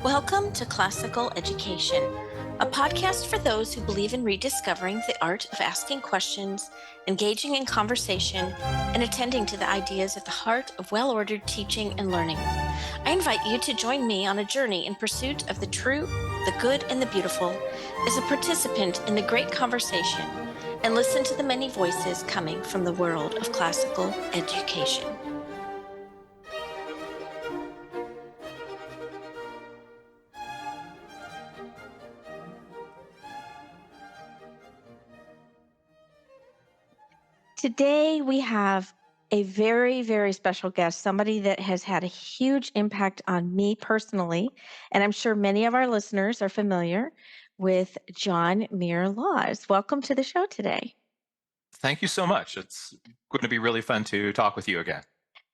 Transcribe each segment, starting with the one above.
Welcome to Classical Education, a podcast for those who believe in rediscovering the art of asking questions, engaging in conversation, and attending to the ideas at the heart of well ordered teaching and learning. I invite you to join me on a journey in pursuit of the true, the good, and the beautiful as a participant in the great conversation and listen to the many voices coming from the world of classical education. Today, we have a very, very special guest, somebody that has had a huge impact on me personally. And I'm sure many of our listeners are familiar with John Muir Laws. Welcome to the show today. Thank you so much. It's going to be really fun to talk with you again.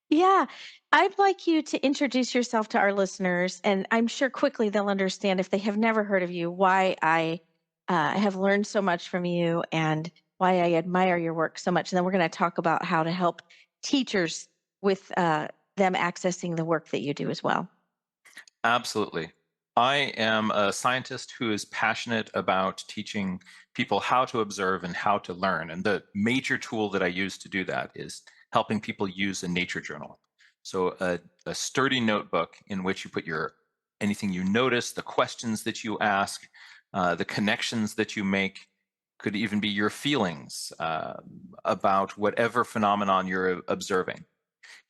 Yeah, I'd like you to introduce yourself to our listeners, and I'm sure quickly they'll understand if they have never heard of you why I have learned so much from you and why I admire your work so much. And then we're going to talk about how to help teachers with them accessing the work that you do as well. Absolutely. I am a scientist who is passionate about teaching people how to observe and how to learn. And the major tool that I use to do that is helping people use a nature journal. So a sturdy notebook in which you put your anything you notice, the questions that you ask, the connections that you make, could even be your feelings about whatever phenomenon you're observing.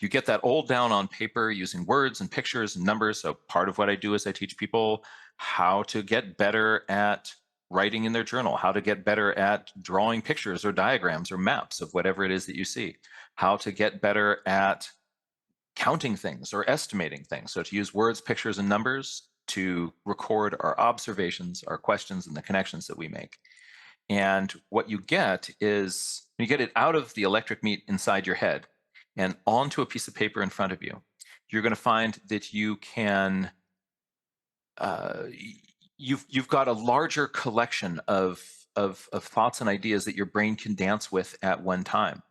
You get that all down on paper using words and pictures and numbers. So part of what I do is I teach people how to get better at writing in their journal, how to get better at drawing pictures or diagrams or maps of whatever it is that you see, how to get better at counting things or estimating things. So to use words, pictures, and numbers to record our observations, our questions, and the connections that we make. And what you get is you get it out of the electric meat inside your head and onto a piece of paper in front of you. You're going to find that you can uh, you've got a larger collection of thoughts and ideas that your brain can dance with at one time.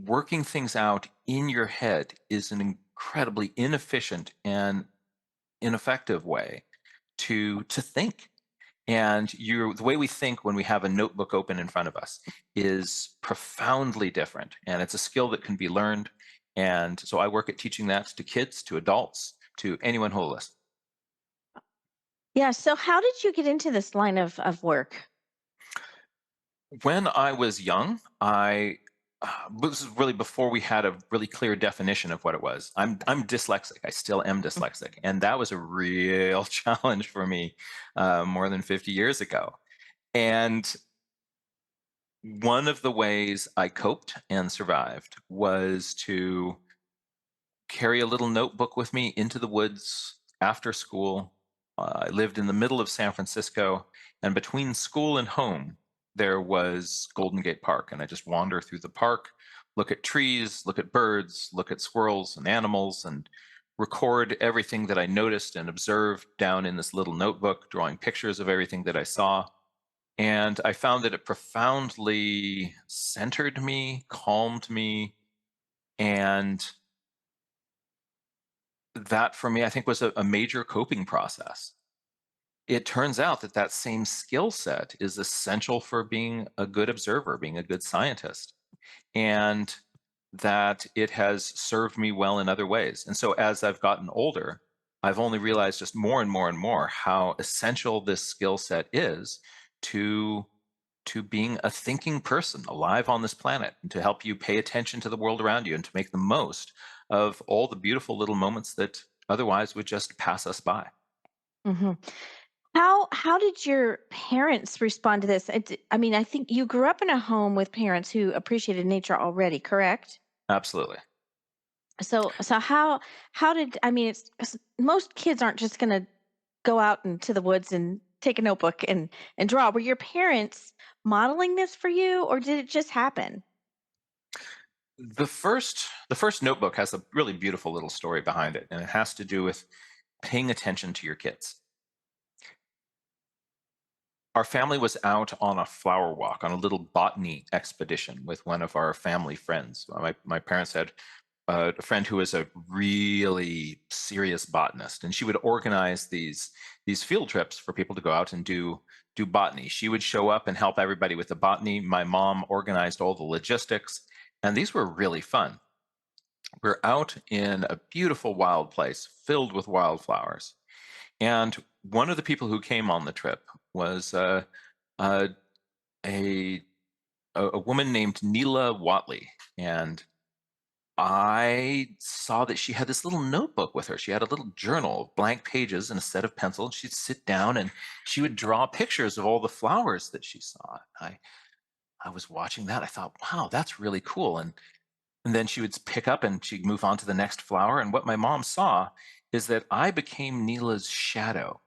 Working things out in your head is an incredibly inefficient and ineffective way to think. And the way we think when we have a notebook open in front of us is profoundly different. And it's a skill that can be learned. And so I work at teaching that to kids, to adults, to anyone who will listen. Yeah. So, how did you get into this line of work? When I was young, this is really before we had a really clear definition of what it was. I'm dyslexic. I still am dyslexic, and that was a real challenge for me more than 50 years ago. And one of the ways I coped and survived was to carry a little notebook with me into the woods after school. I lived in the middle of San Francisco, and between school and home, there was Golden Gate Park. And I just wander through the park, look at trees, look at birds, look at squirrels and animals, and record everything that I noticed and observed down in this little notebook, drawing pictures of everything that I saw. And I found that it profoundly centered me, calmed me, and that for me, I think was a major coping process. It turns out that that same skill set is essential for being a good observer, being a good scientist, and that it has served me well in other ways. And so as I've gotten older, I've only realized just more and more and more how essential this skill set is to to being a thinking person alive on this planet, and to help you pay attention to the world around you and to make the most of all the beautiful little moments that otherwise would just pass us by. Hmm. How did your parents respond to this? I mean, I think you grew up in a home with parents who appreciated nature already, correct? Absolutely. So how did I mean? It's 'cause most kids aren't just going to go out into the woods and take a notebook and draw. Were your parents modeling this for you, or did it just happen? The first notebook has a really beautiful little story behind it, and it has to do with paying attention to your kids. Our family was out on a flower walk on a little botany expedition with one of our family friends. My parents had a friend who was a really serious botanist, and she would organize these field trips for people to go out and do botany. She would show up and help everybody with the botany. My mom organized all the logistics, and these were really fun. We're out in a beautiful wild place filled with wildflowers, and one of the people who came on the trip was uh, a a woman named Neela Watley, and I saw that she had this little notebook with her. She had a little journal of blank pages and a set of pencils. She'd sit down and she would draw pictures of all the flowers that she saw. I was watching that. I thought, wow, that's really cool. And then she would pick up and she'd move on to the next flower. And what my mom saw is that I became Neela's shadow.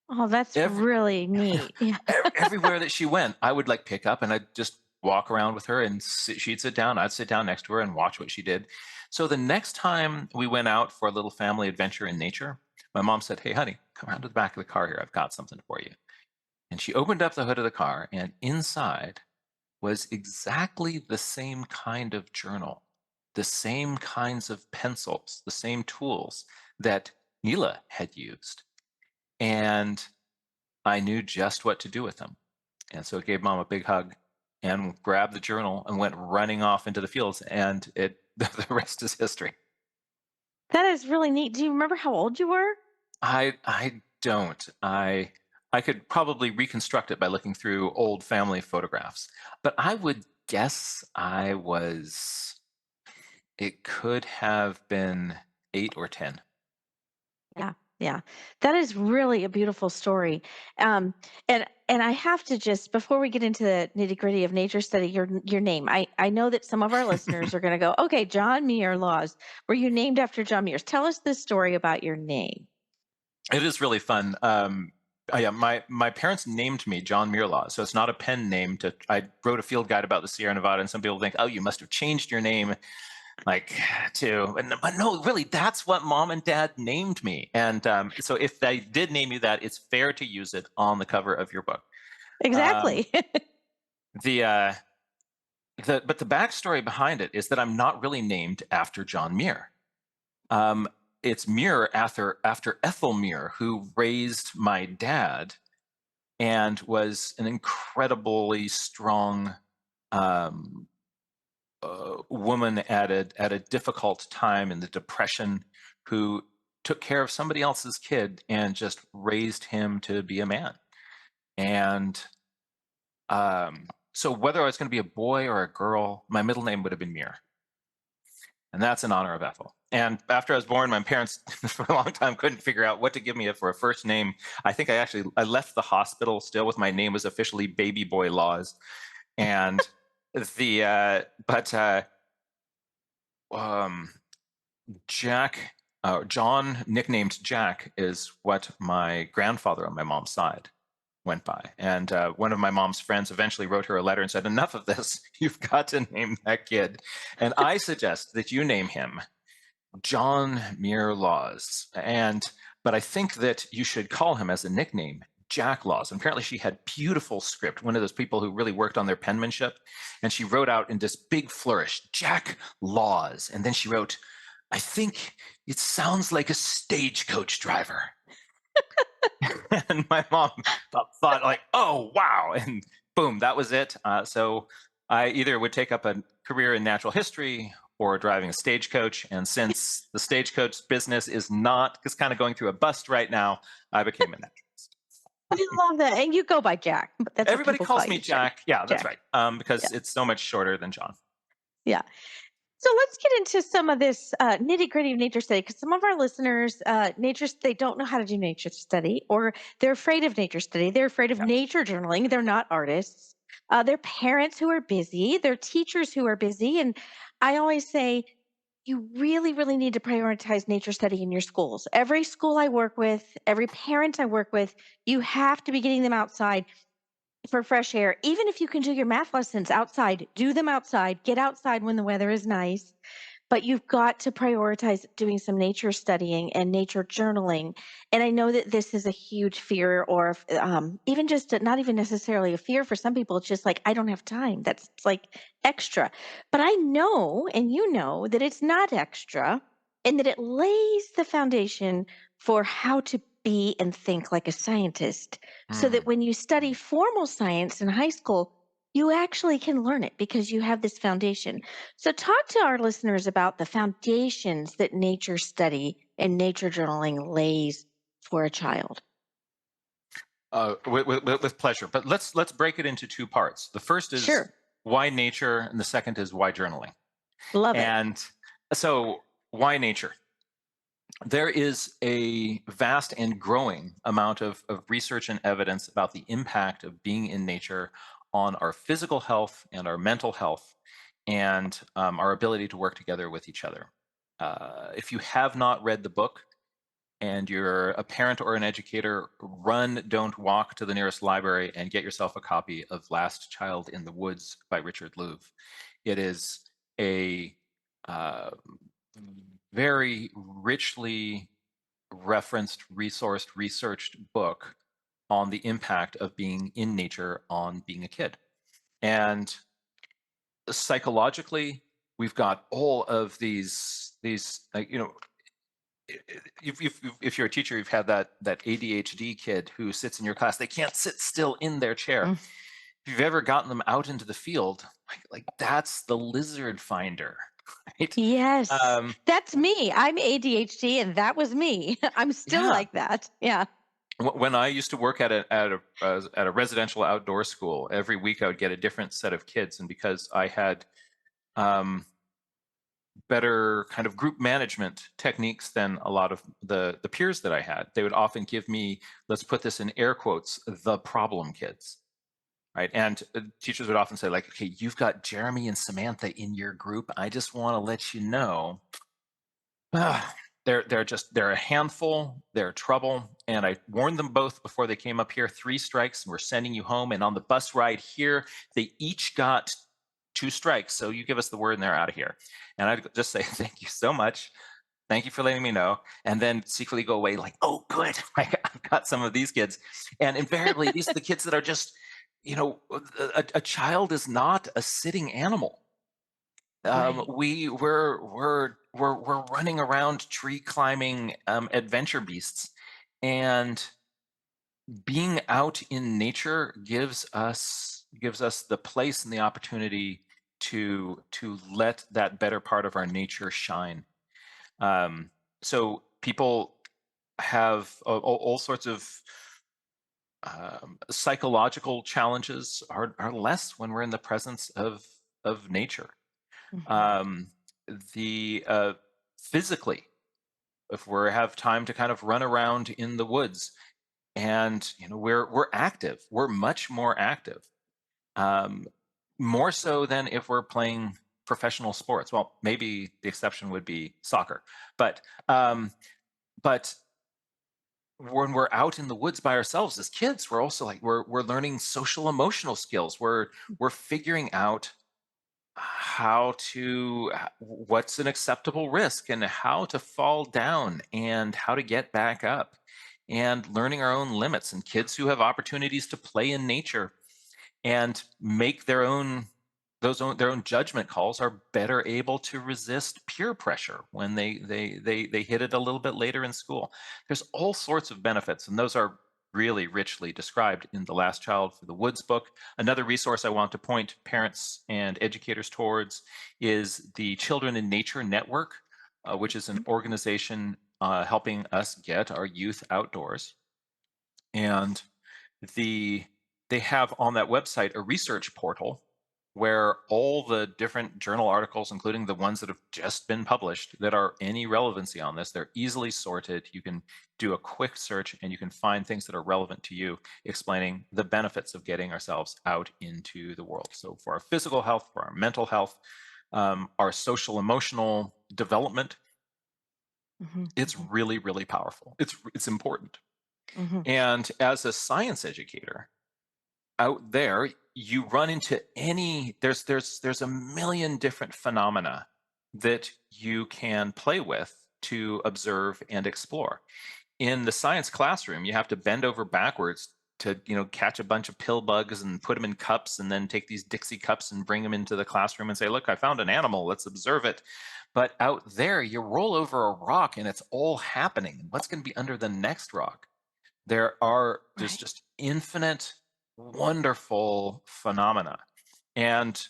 Oh, that's Every really neat. Yeah. everywhere that she went, I would like pick up and I'd just walk around with her and she'd sit down. I'd sit down next to her and watch what she did. So the next time we went out for a little family adventure in nature, my mom said, "Hey, honey, come around to the back of the car here. I've got something for you." And she opened up the hood of the car, and inside was exactly the same kind of journal, the same kinds of pencils, the same tools that Neela had used. And I knew just what to do with them. And so I gave mom a big hug and grabbed the journal and went running off into the fields. And it the rest is history. That is really neat. Do you remember how old you were? I don't. I could probably reconstruct it by looking through old family photographs, but I would guess I was. It could have been 8 or 10. Yeah, yeah. That is really a beautiful story. Um, and I have to just before we get into the nitty-gritty of nature study, your name. I know that some of our listeners are gonna go, okay, John Muir Laws. Were you named after John Muir? Tell us this story about your name. It is really fun. Yeah, my parents named me John Muir Laws, so it's not a pen name. I wrote a field guide about the Sierra Nevada, and some people think, oh, you must have changed your name like but no, really, that's what mom and dad named me. And so if they did name you that, it's fair to use it on the cover of your book. Um, Exactly. the but the backstory behind it is that I'm not really named after John Muir. Um, it's Muir after Ethel Muir, who raised my dad and was an incredibly strong um, woman at a difficult time in the Depression, who took care of somebody else's kid and just raised him to be a man. And so whether I was going to be a boy or a girl, my middle name would have been Muir, and that's in honor of Ethel. And after I was born, my parents for a long time couldn't figure out what to give me for a first name. I think I left the hospital still with my name was officially Baby Boy Laws, and the but um, Jack, John, nicknamed Jack, is what my grandfather on my mom's side went by. And one of my mom's friends eventually wrote her a letter and said, enough of this. You've got to name that kid. And I suggest that you name him John Muir Laws. But I think that you should call him as a nickname Jack Laws. And apparently she had beautiful script, one of those people who really worked on their penmanship. And she wrote out in this big flourish, Jack Laws. And then she wrote, I think it sounds like a stagecoach driver. And my mom thought like, oh, wow. And boom, that was it. So I either would take up a career in natural history or driving a stagecoach. And since the stagecoach business is kind of going through a bust right now, I became a naturalist. I love that. And you go by Jack, but that's what Everybody people call calls me you, Jack. Jack. Yeah, that's Jack. right. Because Yeah. it's so much shorter than John. Yeah. So let's get into some of this nitty gritty of nature study because some of our listeners, they don't know how to do nature study or they're afraid of nature study. They're afraid of Yeah. nature journaling. They're not artists. They're parents who are busy. They're teachers who are busy. And I always say, you really, really need to prioritize nature study in your schools. Every school I work with, every parent I work with, you have to be getting them outside for fresh air. Even if you can do your math lessons outside, do them outside. Get outside when the weather is nice but you've got to prioritize doing some nature studying and nature journaling. And I know that this is a huge fear, or even just not even necessarily a fear for some people. It's just like, I don't have time. That's like extra. But I know, and you know, that it's not extra and that it lays the foundation for how to be and think like a scientist, so that Mm. when you study Mm. formal science in high school, you actually can learn it because you have this foundation. So, talk to our listeners about the foundations that nature study and nature journaling lays for a child. With pleasure. But let's break it into two parts. The first is Sure. why nature, and the second is why journaling. Love it. And so, why nature? There is a vast and growing amount of research and evidence about the impact of being in nature on our physical health and our mental health, and our ability to work together with each other. If you have not read the book, and you're a parent or an educator, run, don't walk to the nearest library and get yourself a copy of Last Child in the Woods by Richard Louv. It is a uh, very richly referenced, resourced, researched book on the impact of being in nature on being a kid. And psychologically, we've got all of these if you're a teacher, you've had that ADHD kid who sits in your class. They can't sit still in their chair. Mm. If you've ever gotten them out into the field, like that's the lizard finder, right? Yes, Um, that's me. I'm ADHD, and that was me. I'm still yeah. like that. Yeah. When I used to work at a residential outdoor school, every week I would get a different set of kids, and because I had um, better kind of group management techniques than a lot of the peers that I had, they would often give me, let's put this in air quotes, the problem kids, right? And teachers would often say, like, okay, you've got Jeremy and Samantha in your group. I just want to let you know, ah, they're a handful. They're trouble. And I warned them both before they came up here. 3 strikes, and we're sending you home. And on the bus ride here, they each got 2 strikes. So you give us the word, and they're out of here. And I'd just say, thank you so much. Thank you for letting me know. And then secretly go away like, oh, good. I've got some of these kids. And invariably, these are the kids that are just, a child is not a sitting animal. Right. We're running around tree climbing adventure beasts, and being out in nature gives us the place and the opportunity to let that better part of our nature shine. Um, so people have all sorts of psychological challenges are less when we're in the presence of nature. Hmm. Um, the Physically, if we have time to kind of run around in the woods, and we're active, we're much more active, um, more so than if we're playing professional sports. Well, maybe the exception would be soccer, but um, but when we're out in the woods by ourselves as kids, we're also like we're learning social emotional skills. We're figuring out what's an acceptable risk, and how to fall down, and how to get back up, and learning our own limits. And kids who have opportunities to play in nature and make their own judgment calls are better able to resist peer pressure when they hit it a little bit later in school. There's all sorts of benefits, and those are really richly described in the Last Child for the Woods book. Another resource I want to point parents and educators towards is the Children in Nature Network, which is an organization helping us get our youth outdoors. And the they have on that website a research portal where all the different journal articles, including the ones that have just been published that are any relevancy on this, they're easily sorted. You can do a quick search and you can find things that are relevant to you, explaining the benefits of getting ourselves out into the world. So for our physical health, for our mental health, our social emotional development, Hmm. it's really, really powerful. It's important. Hmm. And as a science educator, out there, you run into there's a million different phenomena that you can play with to observe and explore. In the science classroom, you have to bend over backwards to, catch a bunch of pill bugs and put them in cups and then take these Dixie cups and bring them into the classroom and say, look, I found an animal, let's observe it. But out there, you roll over a rock and it's all happening. What's going to be under the next rock? There's Right. just infinite, wonderful phenomena. And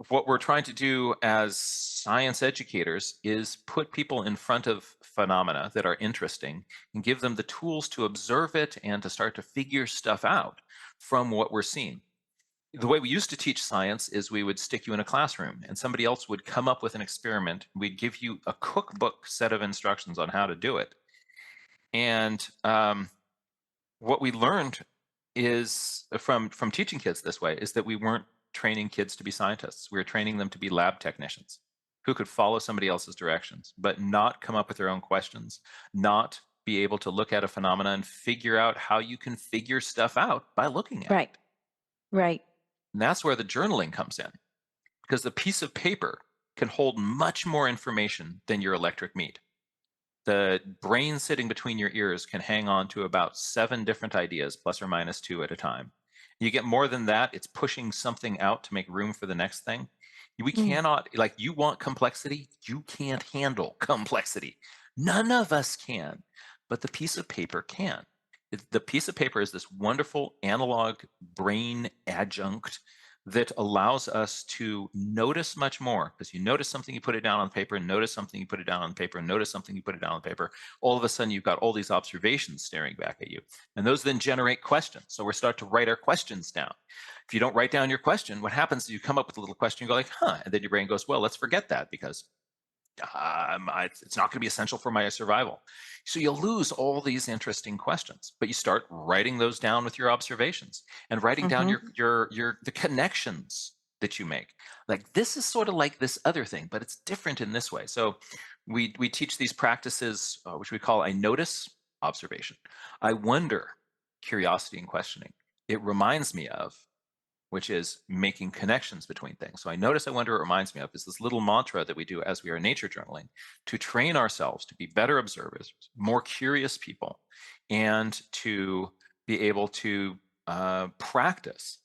what we're trying to do as science educators is put people in front of phenomena that are interesting and give them the tools to observe it and to start to figure stuff out from what we're seeing. The way we used to teach science is we would stick you in a classroom and somebody else would come up with an experiment. We'd give you a cookbook set of instructions on how to do it. And what we learned is from teaching kids this way is that we weren't training kids to be scientists. We were training them to be lab technicians who could follow somebody else's directions, but not come up with their own questions, not be able to look at a phenomena and figure out how you can figure stuff out by looking at Right. it. Right. And that's where the journaling comes in, because the piece of paper can hold much more information than your electric meat. The brain sitting between your ears can hang on to about 7 different ideas, plus or minus 2 at a time. You get more than that, it's pushing something out to make room for the next thing. We Mm. cannot, like, you want complexity, you can't handle complexity. None of us can, but the piece of paper can. The piece of paper is this wonderful analog brain adjunct that allows us to notice much more, because you notice something, you put it down on paper, and notice something, you put it down on paper, and notice something, you put it down on paper. All of a sudden, you've got all these observations staring back at you. And those then generate questions. So we start to write our questions down. If you don't write down your question, what happens is you come up with a little question, you go like, huh, and then your brain goes, well, let's forget that because it's not going to be essential for my survival. So you lose all these interesting questions, but you start writing those down with your observations and writing down Hmm. your the connections that you make. Like, this is sort of like this other thing, but it's different in this way. So we teach these practices, which we call I notice, observation, I wonder, curiosity, and questioning. It reminds me of, which is making connections between things. So I notice, I wonder, it reminds me of is this little mantra that we do as we are nature journaling to train ourselves to be better observers, more curious people, and to be able to practice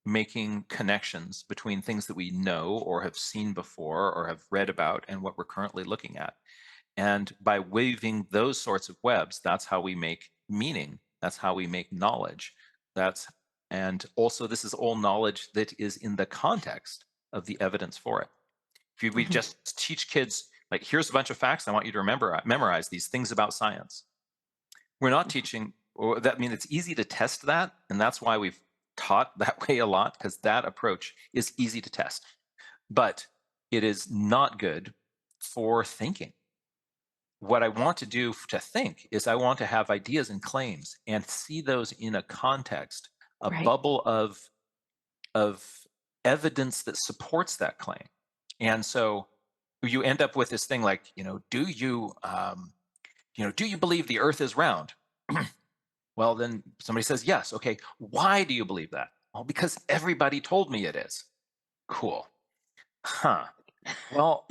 making connections between things that we know or have seen before or have read about and what we're currently looking at. And by weaving those sorts of webs, that's how we make meaning. That's how we make knowledge. That's and also this is all knowledge that is in the context of the evidence for it. If we Hmm. just teach kids, like, here's a bunch of facts, I want you to memorize these things about science. We're not teaching, or that, I mean, it's easy to test that, and that's why we've taught that way a lot, because that approach is easy to test. But it is not good for thinking. What I want to do to think is I want to have ideas and claims and see those in a context, a Right. bubble of evidence that supports that claim. And so you end up with this thing like, do you believe the earth is round? Well, then somebody says yes. Okay, why do you believe that? Well, because everybody told me it is. Cool. Huh. Well,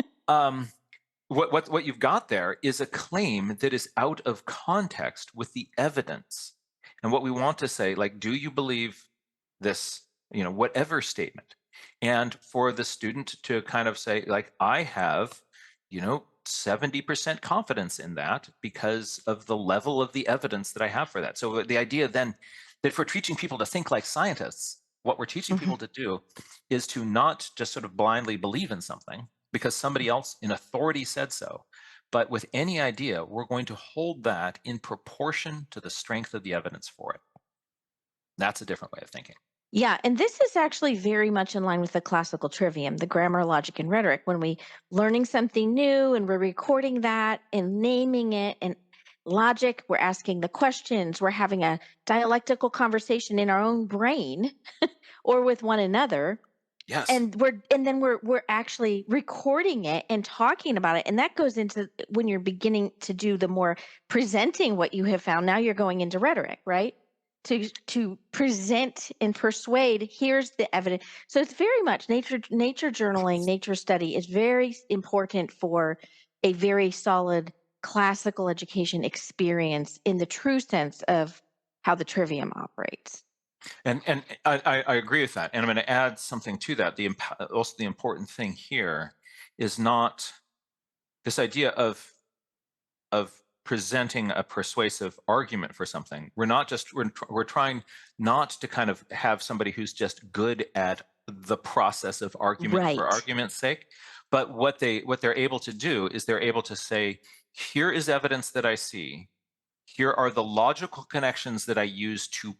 what you've got there is a claim that is out of context with the evidence. And what we want to say, like, do you believe this, whatever statement? And for the student to kind of say, like, I have, 70% confidence in that because of the level of the evidence that I have for that. So the idea then that if we're teaching people to think like scientists, what we're teaching Hmm. people to do is to not just sort of blindly believe in something because somebody else in authority said so. But with any idea, we're going to hold that in proportion to the strength of the evidence for it. That's a different way of thinking. Yeah, and this is actually very much in line with the classical trivium, the grammar, logic, and rhetoric. When we learning something new and we're recording that and naming it, and logic, we're asking the questions, we're having a dialectical conversation in our own brain or with one another, Yes. and then we're actually recording it and talking about it, and that goes into when you're beginning to do the more presenting what you have found. Now you're going into rhetoric, right? to present and persuade, here's the evidence. So it's very much nature journaling, nature study is very important for a very solid classical education experience in the true sense of how the trivium operates. And I agree with that. And I'm going to add something to that. Also, the important thing here is not this idea of presenting a persuasive argument for something. We're trying not to kind of have somebody who's just good at the process of argument for Right. argument's sake, but what they're able to do is they're able to say, here is evidence that I see. Here are the logical connections that I use to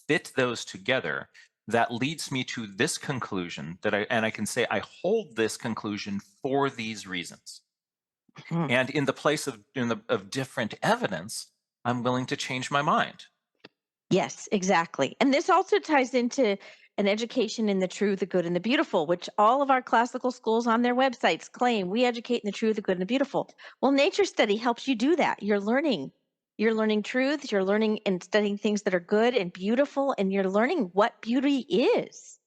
fit those together that leads me to this conclusion and I can say I hold this conclusion for these reasons. Mhm. And in the place of different evidence, I'm willing to change my mind. Yes, exactly. And this also ties into an education in the true, the good, and the beautiful, which all of our classical schools on their websites claim we educate in the true, the good, and the beautiful. Well, nature study helps you do that. You're learning truths, you're learning and studying things that are good and beautiful, and you're learning what beauty is.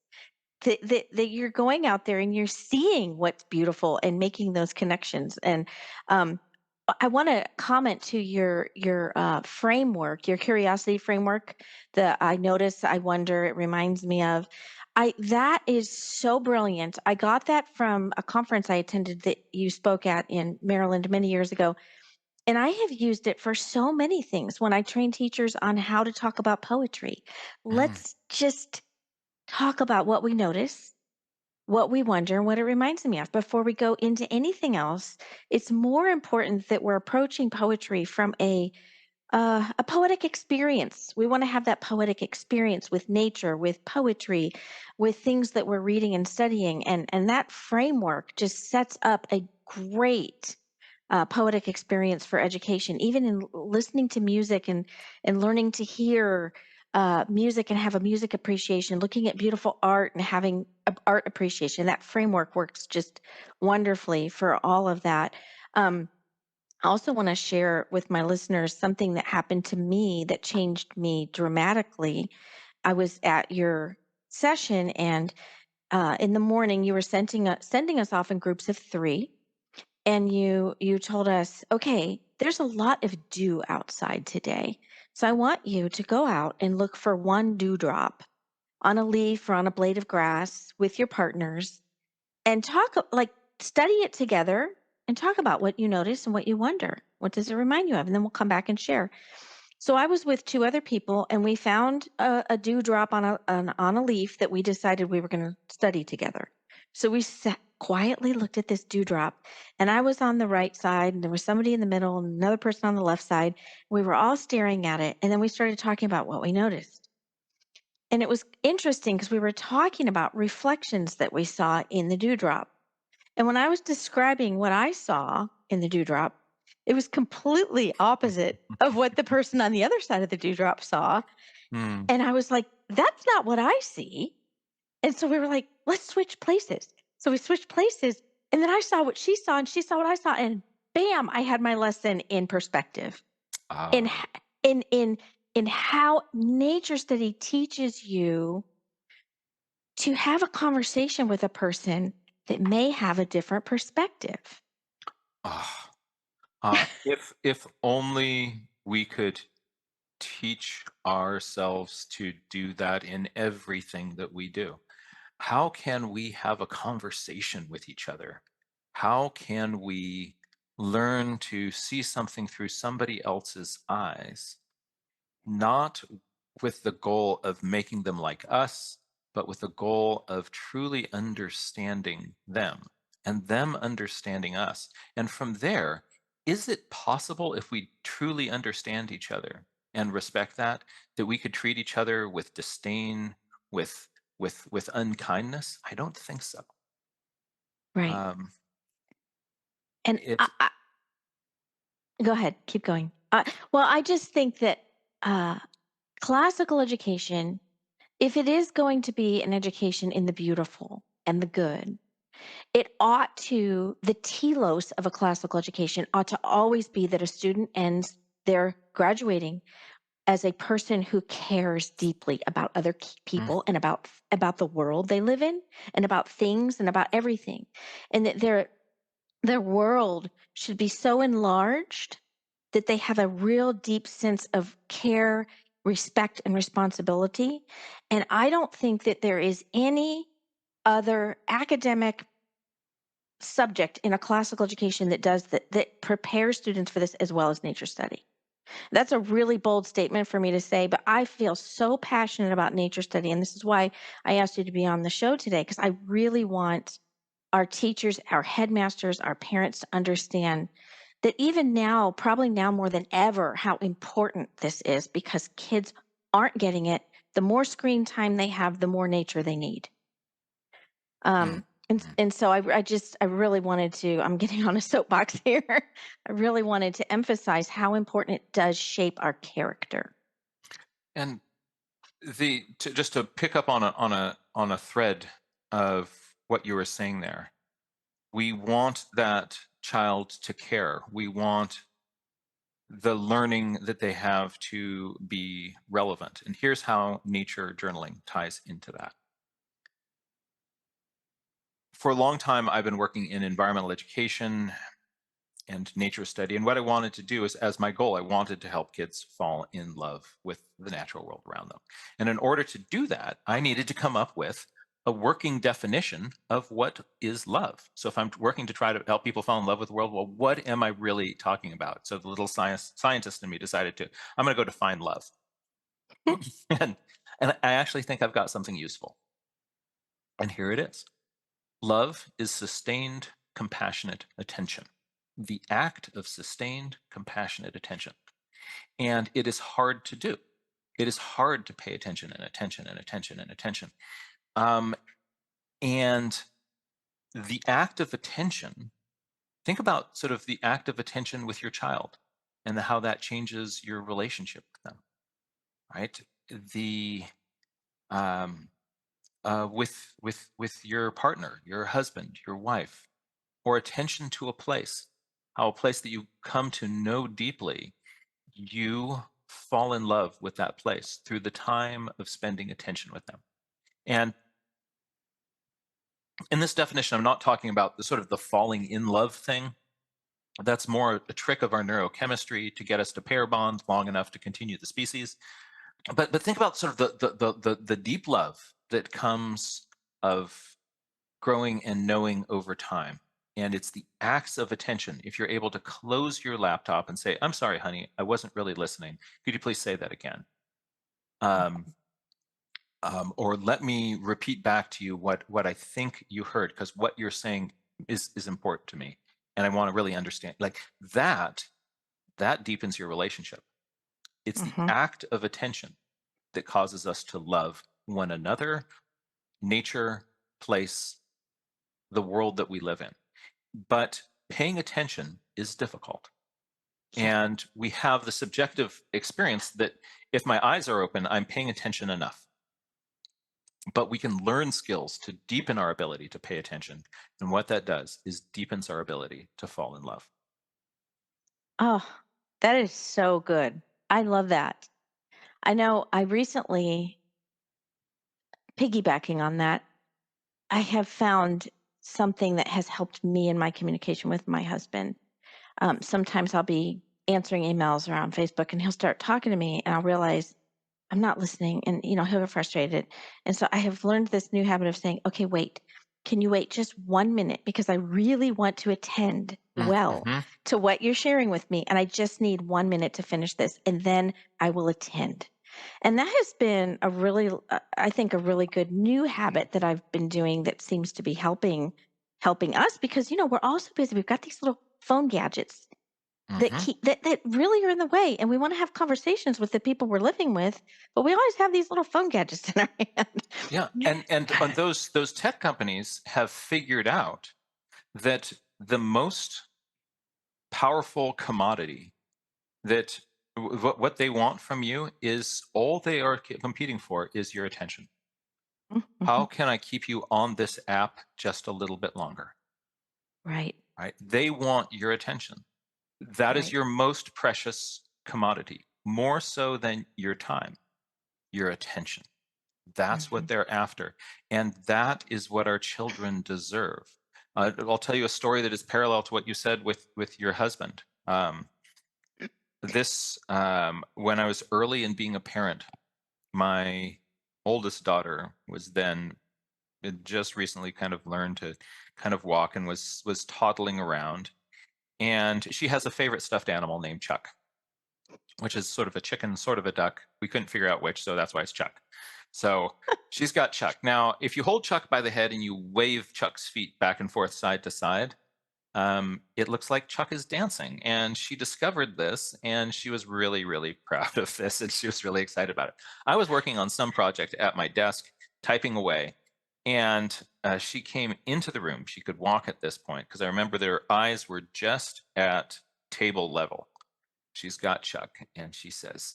That you're going out there and you're seeing what's beautiful and making those connections. And um, I want to comment to your framework, your curiosity framework. The I notice, I wonder, it reminds me of. I That is so brilliant. I got that from a conference I attended that you spoke at in Maryland many years ago, and I have used it for so many things when I train teachers on how to talk about poetry. Mm, Let's just talk about what we notice, what we wonder, and what it reminds me of. Before we go into anything else, it's more important that we're approaching poetry from a poetic experience. We want to have that poetic experience with nature, with poetry, with things that we're reading and studying, and that framework just sets up a great poetic experience for education, even in listening to music and learning to hear music and have a music appreciation, looking at beautiful art and having art appreciation. That framework works just wonderfully for all of that. Um, I also want to share with my listeners something that happened to me that changed me dramatically. I was at your session, and in the morning, you were sending us off in groups of three, and you told us, okay, there's a lot of dew outside today. So I want you to go out and look for one dewdrop on a leaf or on a blade of grass with your partners and like study it together and talk about what you notice and what you wonder. What does it remind you of? And then we'll come back and share. So I was with two other people, and we found a dewdrop on a leaf that we decided we were going to study together. So we sat quietly, looked at this dewdrop, and I was on the right side, and there was somebody in the middle, and another person on the left side. We were all staring at it, and then we started talking about what we noticed. And it was interesting because we were talking about reflections that we saw in the dewdrop. And when I was describing what I saw in the dewdrop, it was completely opposite of what the person on the other side of the dewdrop saw. mm. And I was like, that's not what I see. And so we were like, let's switch places. So we switched places. And then I saw what she saw and she saw what I saw. And bam, I had my lesson in perspective. In Ah, h- in how nature study teaches you to have a conversation with a person that may have a different perspective. ah. If only we could teach ourselves to do that in everything that we do. How can we have a conversation with each other? How can we learn to see something through somebody else's eyes, not with the goal of making them like us, but with the goal of truly understanding them and them understanding us? And from there, is it possible, if we truly understand each other and respect that, that we could treat each other with disdain, with with unkindness? I don't think so. Right. Um, And it go ahead, keep going. Well, I just think that uh, classical education, if it is going to be an education in the beautiful and the good, it ought to, the telos of a classical education ought to always be that a student ends their graduating as a person who cares deeply about other Mm, people and about the world they live in and about things and about everything, and that their world should be so enlarged that they have a real deep sense of care, respect, and responsibility. And I don't think that there is any other academic subject in a classical education that does that prepares students for this as well as nature study. That's a really bold statement for me to say, but I feel so passionate about nature study. And this is why I asked you to be on the show today, because I really want our teachers, our headmasters, our parents to understand that even now, probably now more than ever, how important this is because kids aren't getting it. The more screen time they have, the more nature they need. mm, mm. And so I really wanted to. I'm getting on a soapbox here. I really wanted to emphasize how important it does shape our character. And just to pick up on a thread of what you were saying there, we want that child to care. We want the learning that they have to be relevant. And here's how nature journaling ties into that. For a long time, I've been working in environmental education and nature study. And what I wanted to do is, as my goal, I wanted to help kids fall in love with the natural world around them. And in order to do that, I needed to come up with a working definition of what is love. So if I'm working to try to help people fall in love with the world, well, what am I really talking about? So the little scientist in me decided to, I'm going to go define love. and, and I actually think I've got something useful. And here it is. Love is sustained, compassionate attention. The act of sustained, compassionate attention. And it is hard to do. It is hard to pay attention and attention and attention and attention. Um, and the act of attention, think about sort of the act of attention with your child and how that changes your relationship with them, right? The um, with your partner, your husband, your wife, or attention to a place, how a place that you come to know deeply, you fall in love with that place through the time of spending attention with them. And in this definition, I'm not talking about the sort of the falling in love thing. That's more a trick of our neurochemistry to get us to pair bond long enough to continue the species. But think about sort of the deep love that comes of growing and knowing over time. And it's the acts of attention. If you're able to close your laptop and say, I'm sorry, honey, I wasn't really listening. Could you please say that again? Um, or let me repeat back to you what I think you heard, because what you're saying is important to me. And I want to really understand. Like that deepens your relationship. It's the Hmm. act of attention that causes us to love one another, nature, place, the world that we live in. But paying attention is difficult. Yeah. And we have the subjective experience that if my eyes are open, I'm paying attention enough. But we can learn skills to deepen our ability to pay attention. And what that does is deepens our ability to fall in love. Oh, that is so good. I love that. I know I recently, piggybacking on that, I have found something that has helped me in my communication with my husband. Sometimes I'll be answering emails around Facebook and he'll start talking to me and I'll realize I'm not listening and he'll get frustrated. And so I have learned this new habit of saying, "Okay, wait. Can you wait just 1 minute because I really want to attend well Mm-hmm. to what you're sharing with me and I just need 1 minute to finish this and then I will attend." And that has been a really I think a really good new habit that I've been doing that seems to be helping us because we're all so busy. We've got these little phone gadgets that Mm-hmm. that really are in the way, and we wanna have conversations with the people we're living with, but we always have these little phone gadgets in our hand. Yeah. And those tech companies have figured out that the most powerful commodity that what they want from you is all they are competing for is your attention. How Mhm. can I keep you on this app just a little bit longer? Right, Right? They want your attention. That is right. your most precious commodity. more so than your time, your attention. That's what Mhm. they're after. And that is what our children deserve. I'll tell you a story that is parallel to what you said with your husband. When I was early in being a parent, my oldest daughter was then had just recently kind of learned to kind of walk and was toddling around. And she has a favorite stuffed animal named Chuck, which is sort of a chicken, sort of a duck. We couldn't figure out which, so that's why it's Chuck. So she's got Chuck. Now, if you hold Chuck by the head and you wave Chuck's feet back and forth side to side, it looks like Chuck is dancing. And she discovered this and she was really, really proud of this and she was really excited about it. I was working on some project at my desk, typing away, and she came into the room. She could walk at this point because I remember their eyes were just at table level. She's got Chuck and she says,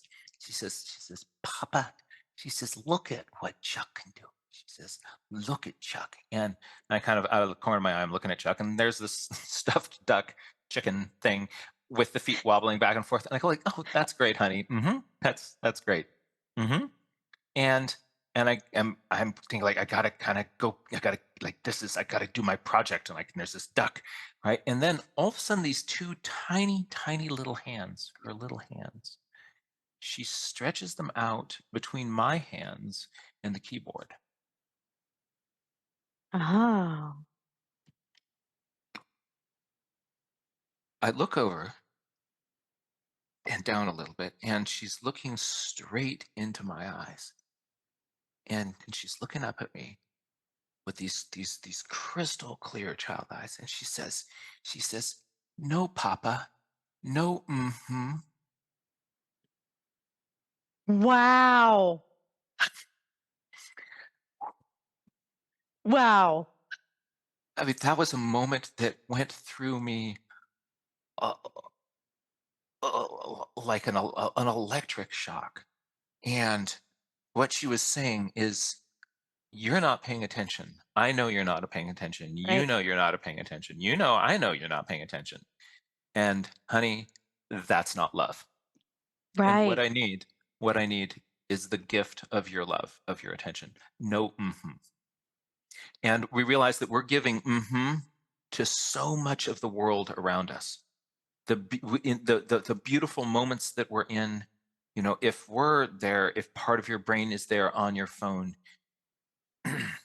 Papa, she says, look at what Chuck can do. She says, look at Chuck. And I kind of out of the corner of my eye, I'm looking at Chuck and there's this stuffed duck chicken thing with the feet wobbling back and forth. And I go like, oh, that's great, honey. That's great. hmm and I'm thinking like I gotta kind of go. I gotta like this is I gotta do my project and like there's this duck, right? And then all of a sudden these two tiny tiny little hands, her little hands, she stretches them out between my hands and the keyboard. Oh. I look over and down a little bit, and she's looking straight into my eyes, and she's looking up at me with these crystal clear child eyes, and she says, "No, Papa, no, mm-hmm." Wow. Wow. I mean, that was a moment that went through me uh, like an electric shock. And what she was saying is, "You're not paying attention. I know you're not paying attention. You Right. know you're not paying attention. You know I know you're not paying attention. And honey, that's not love. And Right. what I need is the gift of your love, of your attention. No, mm-hmm." And we realize that we're giving mm-hmm to so much of the world around us. The beautiful moments that we're in, if we're there, if part of your brain is there on your phone,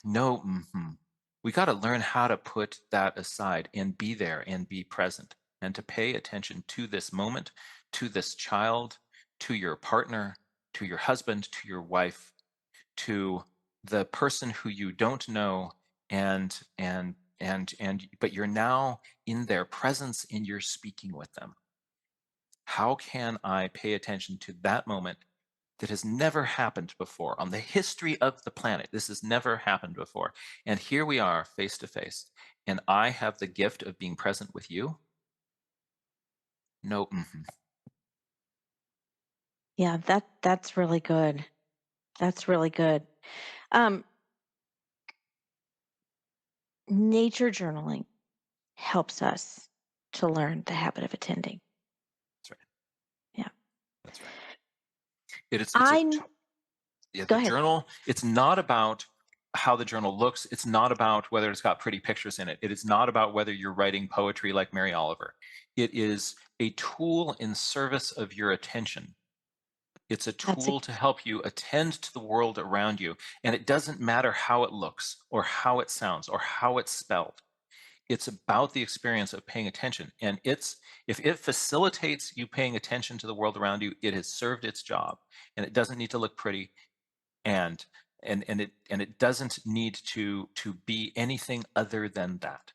no, we got to learn how to put that aside and be there and be present and to pay attention to this moment, to this child, to your partner, to your husband, to your wife, to the person who you don't know, and but you're now in their presence and you're speaking with them. How can I pay attention to that moment that has never happened before on the history of the planet? This has never happened before. And here we are face to face. And I have the gift of being present with you. No, Yeah, that's really good. That's really good. Um, Nature journaling helps us to learn the habit of attending. that's right. Yeah. That's right. It's a I Yeah, Go the ahead. journal, it's not about how the journal looks. It's not about whether it's got pretty pictures in it. It is not about whether you're writing poetry like Mary Oliver. It is a tool in service of your attention. It's a That's a tool to help you attend to the world around you. And it doesn't matter how it looks or how it sounds or how it's spelled. It's about the experience of paying attention. And if it facilitates you paying attention to the world around you, it has served its job. And it doesn't need to look pretty, and it doesn't need to be anything other than that.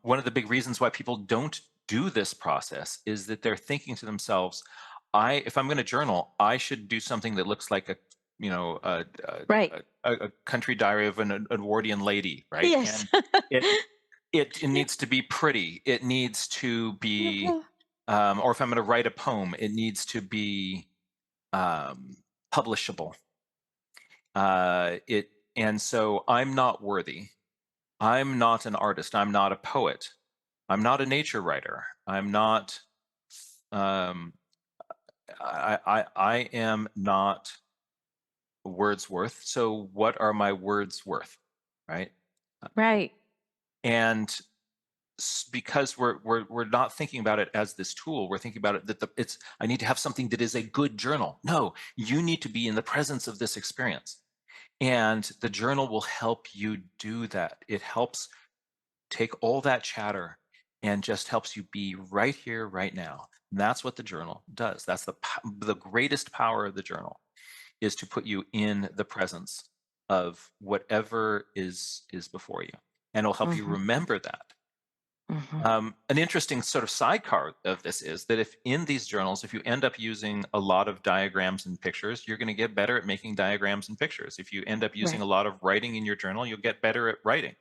One of the big reasons why people don't do this process is that they're thinking to themselves, if I'm going to journal, I should do something that looks like a you know right. a country diary of an Edwardian lady, right? Yes. And it it needs to be pretty, it needs to be, or if I'm going to write a poem, it needs to be um, publishable. It and so I'm not worthy. I'm not an artist. I'm not a poet. I'm not a nature writer. Um, I am not Wordsworth, so what are my words worth, right? Right. And because we're not thinking about it as this tool, we're thinking about it that it's I need to have something that is a good journal. No, you need to be in the presence of this experience, and the journal will help you do that. It helps take all that chatter and just helps you be right here, right now. And that's what the journal does. That's the greatest power of the journal, is to put you in the presence of whatever is before you, and it'll help you Hmm. remember that. Hmm. An interesting sort of sidecar of this is that if in these journals, if you end up using a lot of diagrams and pictures, you're going to get better at making diagrams and pictures. If you end up using Right. a lot of writing in your journal, you'll get better at writing.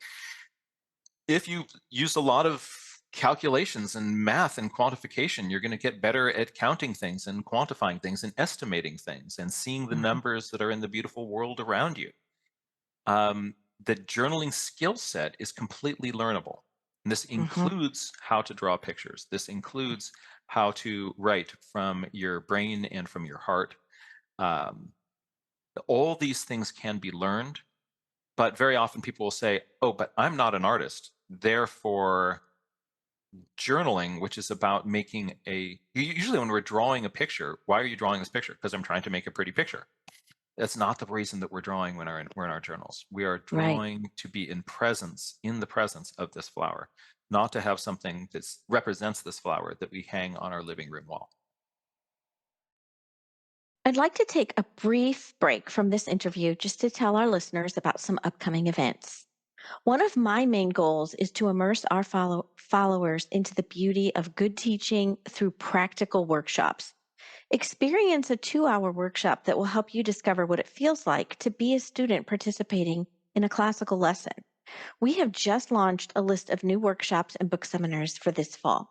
If you use a lot of calculations and math and quantification, you're going to get better at counting things and quantifying things and estimating things and seeing the Hmm. numbers that are in the beautiful world around you. Um, the journaling skill set is completely learnable. And this Hmm. includes how to draw pictures. This includes how to write from your brain and from your heart. Um, all these things can be learned, but very often people will say, "Oh, but I'm not an artist. Therefore, journaling, which is about making usually when we're drawing a picture, why are you drawing this picture? Because I'm trying to make a pretty picture." That's not the reason that we're drawing when we're in our journals. We are Right. drawing to be in the presence of this flower, not to have something that represents this flower that we hang on our living room wall. I'd like to take a brief break from this interview just to tell our listeners about some upcoming events. One of my main goals is to immerse our followers into the beauty of good teaching through practical workshops. Experience a 2-hour workshop that will help you discover what it feels like to be a student participating in a classical lesson. We have just launched a list of new workshops and book seminars for this fall.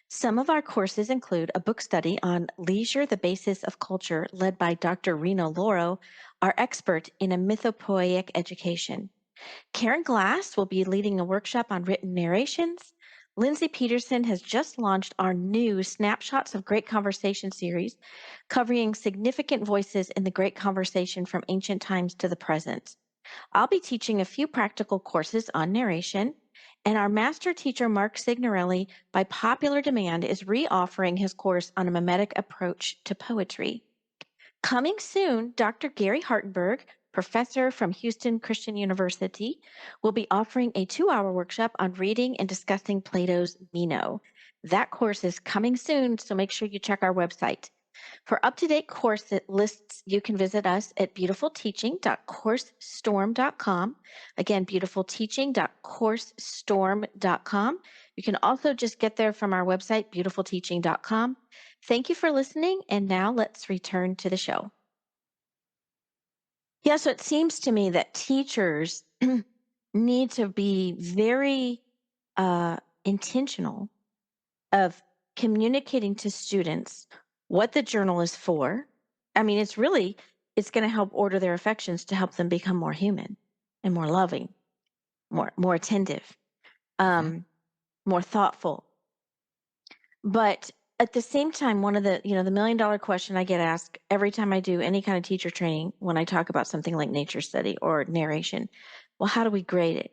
Some of our courses include a book study on Leisure, the Basis of Culture, led by Dr. Reno Loro, our expert in a mythopoeic education. Karen Glass will be leading a workshop on written narrations. Lindsay Peterson has just launched our new Snapshots of Great Conversation series, covering significant voices in the great conversation from ancient times to the present. I'll be teaching a few practical courses on narration, and our master teacher, Mark Signorelli, by popular demand, is reoffering his course on a mimetic approach to poetry. Coming soon, Dr. Gary Hartenberg, professor from Houston Christian University, will be offering a 2-hour workshop on reading and discussing Plato's Meno. That course is coming soon, so make sure you check our website. For up to date course lists, you can visit us at beautifulteaching.coursestorm.com. Again, beautifulteaching.coursestorm.com. You can also just get there from our website, beautifulteaching.com. Thank you for listening, and now let's return to the show. Yeah, so it seems to me that teachers need to be very intentional of communicating to students what the journal is for. I mean, it's going to help order their affections to help them become more human and more loving, more attentive, Mhm. um, more thoughtful. But at the same time, one of the $1 million question I get asked every time I do any kind of teacher training when I talk about something like nature study or narration, well, how do we grade it?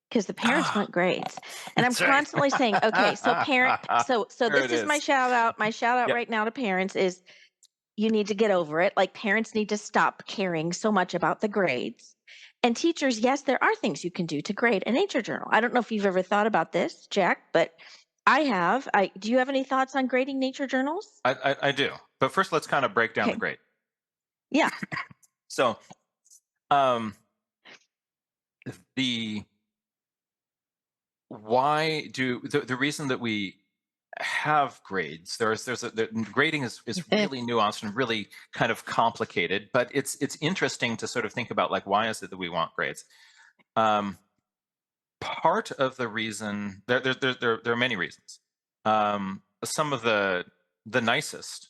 Because the parents Ah, want grades. And I'm that's right. constantly saying, okay, so so There this it is my is. shout out. My shout out Yep. right now to parents is you need to get over it. Like parents need to stop caring so much about the grades. And teachers, yes, there are things you can do to grade a nature journal. I don't know if you've ever thought about this, Jack, but I have. Do you have any thoughts on grading nature journals? I do. But first, let's kind of break down the Okay. grade. Yeah. So, um, the why do the reason that we have grades, grading is really nuanced and really kind of complicated, but it's interesting to sort of think about, like, why is it that we want grades. um, Part of the reason, there are many reasons. Some of the nicest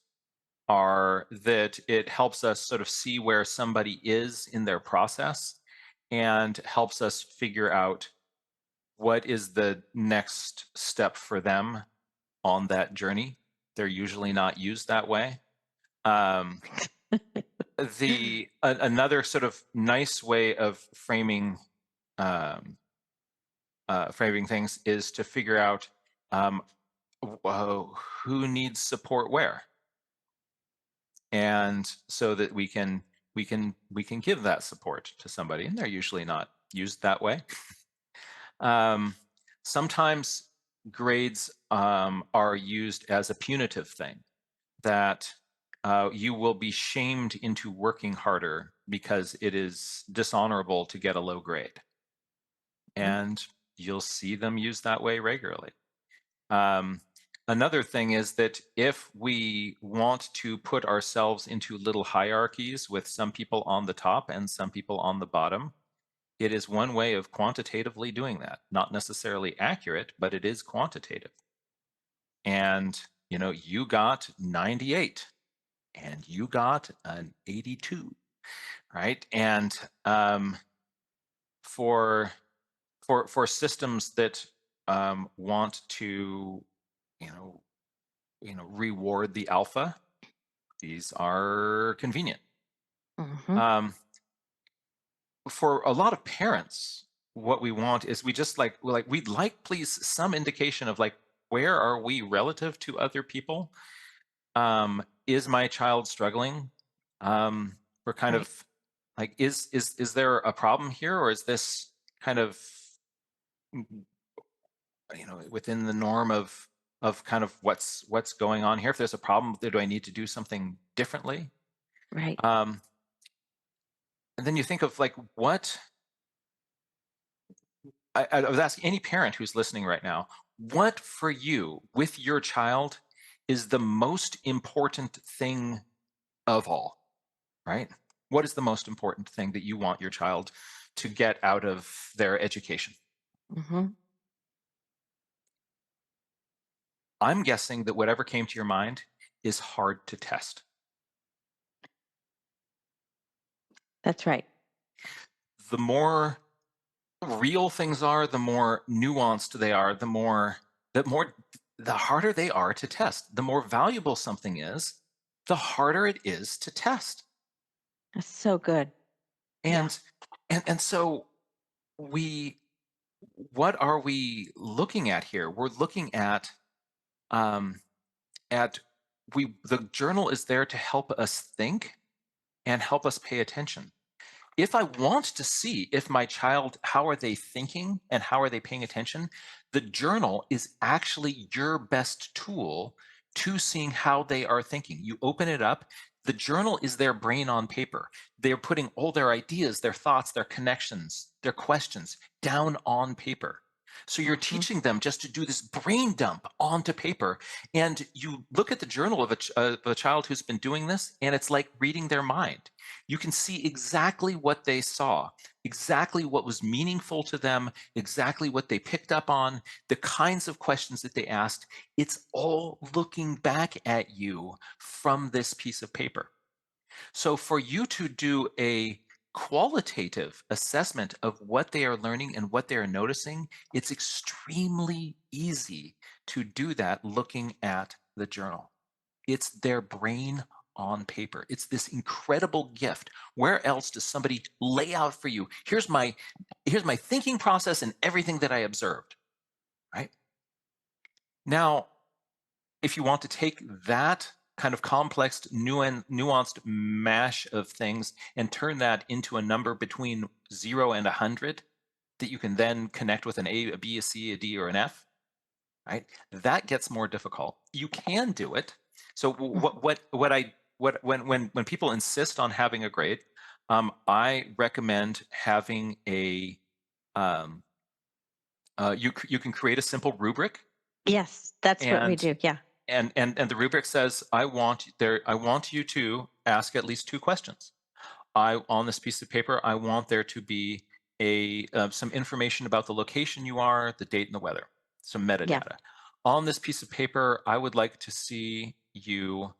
are that it helps us sort of see where somebody is in their process and helps us figure out what is the next step for them on that journey. They're usually not used that way. Um, another sort of nice way of um, framing things is to figure out um, who needs support where, and so that we can give that support to somebody, and they're usually not used that way. Um, Sometimes grades are used as a punitive thing, that you will be shamed into working harder because it is dishonorable to get a low grade. Mhm. And you'll see them used that way regularly. Um, Another thing is that if we want to put ourselves into little hierarchies with some people on the top and some people on the bottom, it is one way of quantitatively doing that. Not necessarily accurate, but it is quantitative. And, you got 98 and you got an 82, right? And for for systems that want to, you know, reward the alpha, these are convenient. Mhm. Um, for a lot of parents, what we want is we'd like please some indication of like where are we relative to other people. Is my child struggling? We're kind Right. of like, is there a problem here, or is this kind of within the norm of kind of what's going on here? If there's a problem, do I need to do something differently? Right. Um, and then you think of like what I was asking any parent who's listening right now, what for you with your child is the most important thing of all, right? What is the most important thing that you want your child to get out of their education? Mhm. I'm guessing that whatever came to your mind is hard to test. That's right. The more real things are, the more nuanced they are, the harder they are to test. The more valuable something is, the harder it is to test. That's so good. Yeah. And so we what are we looking at here? We're looking um at the journal is there to help us think and help us pay attention. If I want to see if my child, how are they thinking and how are they paying attention, the journal is actually your best tool to seeing how they are thinking. You open it up, the journal is their brain on paper. They're putting all their ideas, their thoughts, their connections, their questions down on paper. So you're Mhm. teaching them just to do this brain dump onto paper. And you look at the journal of a child who's been doing this, and it's like reading their mind. You can see exactly what they saw, exactly what was meaningful to them, exactly what they picked up on, the kinds of questions that they asked. It's all looking back at you from this piece of paper. So for you to do a qualitative assessment of what they are learning and what they are noticing, it's extremely easy to do that looking at the journal. It's their brain on paper. It's this incredible gift. Where else does somebody lay out for you? Here's my thinking process and everything that I observed, right? Now, if you want to take that kind of complex, nuanced mash of things and turn that into a number between 0 and 100 that you can then connect with an A, a B, a C, a D, or an F, right? That gets more difficult. You can do it. So Mhm. when people insist on having a grade, I recommend having a um, you can create a simple rubric, Yes, that's what we and do. Yeah. the rubric says I want you to ask at least two questions. On this piece of paper, I want there to be a some information about the location you are, the date and the weather, some Yeah. metadata. On this piece of paper, I would like to see you.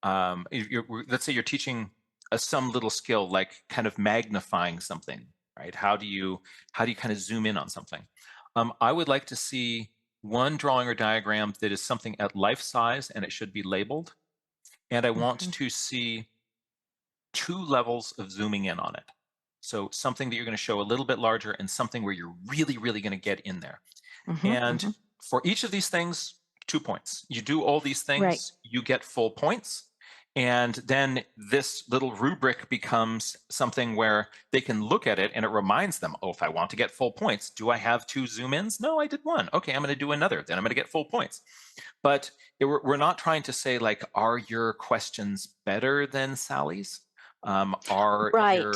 Let's say you're teaching some little skill, like kind of magnifying something, right? How do you kind of zoom in on something? I would like to see one drawing or diagram that is something at life size, and it should be labeled, and I want Mhm. to see 2 levels of zooming in on it. So something that you're going to show a little bit larger and something where you're really, really going to get in there. Mhm. And Mhm. for each of these things, 2 points. You do all these Right. things, you get full points. And then this little rubric becomes something where they can look at it and it reminds them, oh, if I want to get full points, do I have 2 zoom ins? No, I did one. Okay, I'm going to do another. Then I'm going to get full points. But we're not trying to say, like, are your questions better than Sally's? Are Right. your,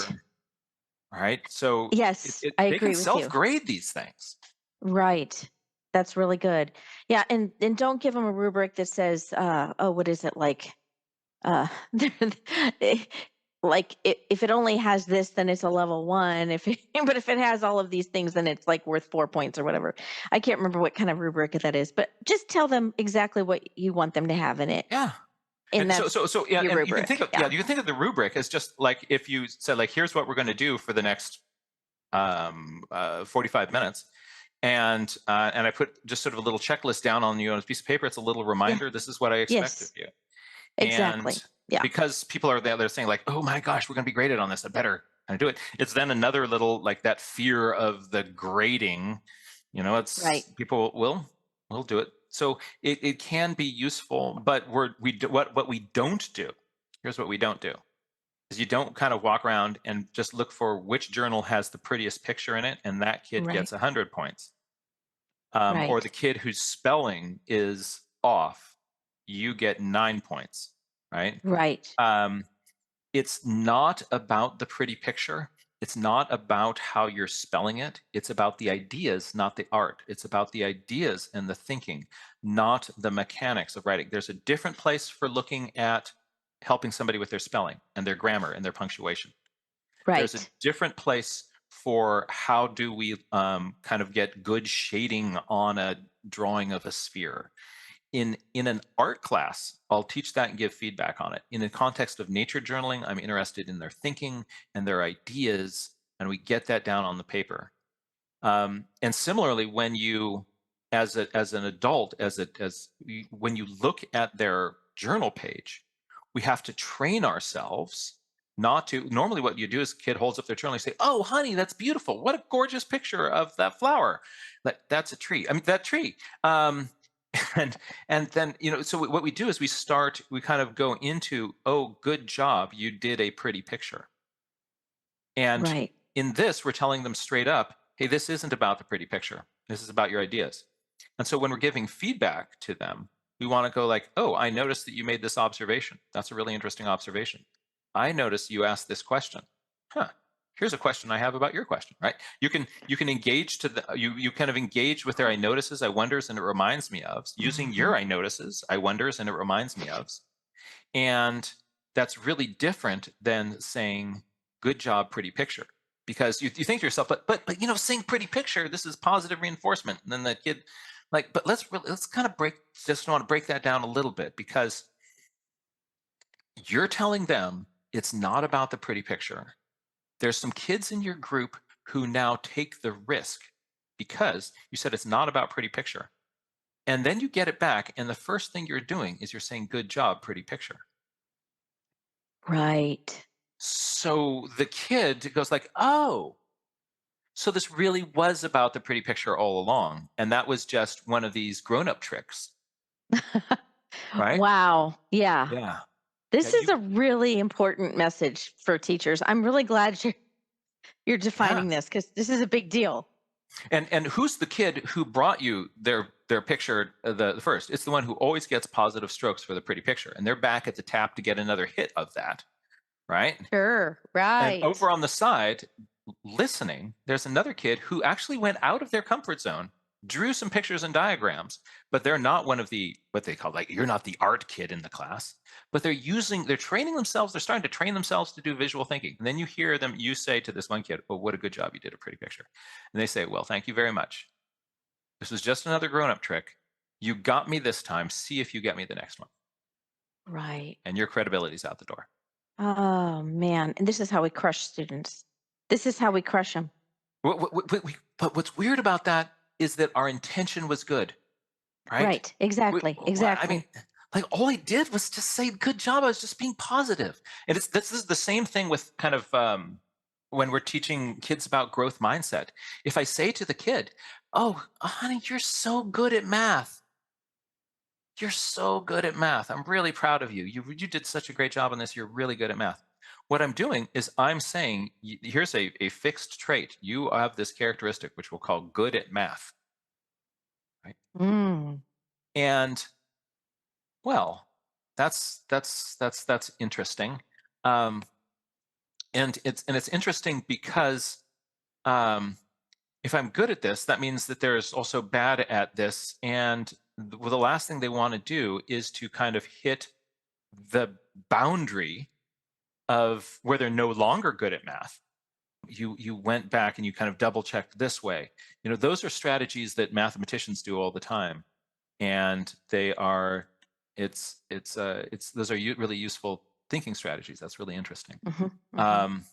right? So Yes, I they can agree with self you. grade these things. Right. That's really good. Yeah, and don't give them a rubric that says, oh, what is it like? Uh, eh, like if it only has this, then it's a level one. If it, but if it has all of these things, then it's like worth 4 points or whatever. I can't remember what kind of rubric that is, but just tell them exactly what you want them to have in it, Yeah. and And that's yeah, your and you can think rubric. of, yeah, Yeah. you can think of the rubric as just like if you said, like, here's what we're going to do for the next 45 minutes, and I put just sort of a little checklist down on you on a piece of paper. It's a little Yeah. reminder. This is what I expect of Yes. you. And Exactly. Yeah. because people are there, they're saying, like, oh my gosh, we're going to be graded on this. I better kind of do it. It's then another little, like, that fear of the grading. Right. It's people will do it. So it can be useful, but what we don't do. Here's what we don't do: is you don't kind of walk around and just look for which journal has the prettiest picture in it, and that kid Right. gets 100 points. Or the Right. kid whose spelling is off, you get 9 points, right? Right. Um, it's not about the pretty picture. It's not about how you're spelling it. It's about the ideas, not the art. It's about the ideas and the thinking, not the mechanics of writing. There's a different place for looking at helping somebody with their spelling and their grammar and their punctuation. There's a Right. different place for how do we kind of get good shading on a drawing of a sphere. In an art class, I'll teach that and give feedback on it. In the context of nature journaling, I'm interested in their thinking and their ideas, and we get that down on the paper. And similarly, when you, as an adult, when you look at their journal page, we have to train ourselves not to. Normally, what you do is a kid holds up their journal and you say, "Oh, honey, that's beautiful! What a gorgeous picture of that flower! That's a tree. I mean, that tree." And and then, so what we do is we kind of go into, "Oh, good job, you did a pretty picture." And Right. in this, we're telling them straight up, hey, this isn't about the pretty picture. This is about your ideas. And so when we're giving feedback to them, we want to go like, oh, I noticed that you made this observation. That's a really interesting observation. I noticed you asked this question. Huh. Here's a question I have about your question, right? You can engage to the you kind of engage with their I notices, I wonders, and it reminds me of, using Hmm. your I notices, I wonders, and it reminds me of. And that's really different than saying, good job, pretty picture. Because you think to yourself, but saying pretty picture, this is positive reinforcement. And then that kid, like, but let's kind of just want to break that down a little bit, because you're telling them it's not about the pretty picture. There's some kids in your group who now take the risk because you said it's not about pretty picture. And then you get it back, and the first thing you're doing is you're saying, good job, pretty picture. Right. So the kid goes like, oh, so this really was about the pretty picture all along. And that was just one of these grown-up tricks, right? Wow. Yeah. Yeah. Yeah. This is a really important message for teachers. I'm really glad you're Yeah. defining this because this is a big deal. And who's the kid who brought you their picture the first? It's the one who always gets positive strokes for the pretty picture. And they're back at the tap to get another hit of that, right? Sure. And Right. over on the side, listening, there's another kid who actually went out of their comfort zone, drew some pictures and diagrams, but they're not one of the, what they call, like, you're not the art kid in the class, but they're training themselves, they're starting to train themselves to do visual thinking. And then you say to this one kid, well, what a good job, you did a pretty picture. And they say, well, thank you very much. This was just another grown-up trick. You got me this time. See if you get me the next one. Right. And your credibility's out the door. Oh, man. And this is how we crush students. This is how we crush them. But what's weird about that is that our intention was good, right? Right. Exactly. I mean, Exactly. Like all I did was just say, "Good job." I was just being positive. And this is the same thing with kind of when we're teaching kids about growth mindset. If I say to the kid, "Oh, honey, you're so good at math. You're so good at math. I'm really proud of you. You did such a great job on this. You're really good at math." What I'm doing is I'm saying, here's a fixed trait. You have this characteristic, which we'll call good at math. Right? Mm. And well, that's interesting. Um, and it's interesting because um, if I'm good at this, that means that there's also bad at this. And the last thing they want to do is to kind of hit the boundary of where they're no longer good at math. You went back and you kind of double checked this way. Those are strategies that mathematicians do all the time, and they are it's those are really useful thinking strategies. That's really interesting. Hmm. Hmm. Um,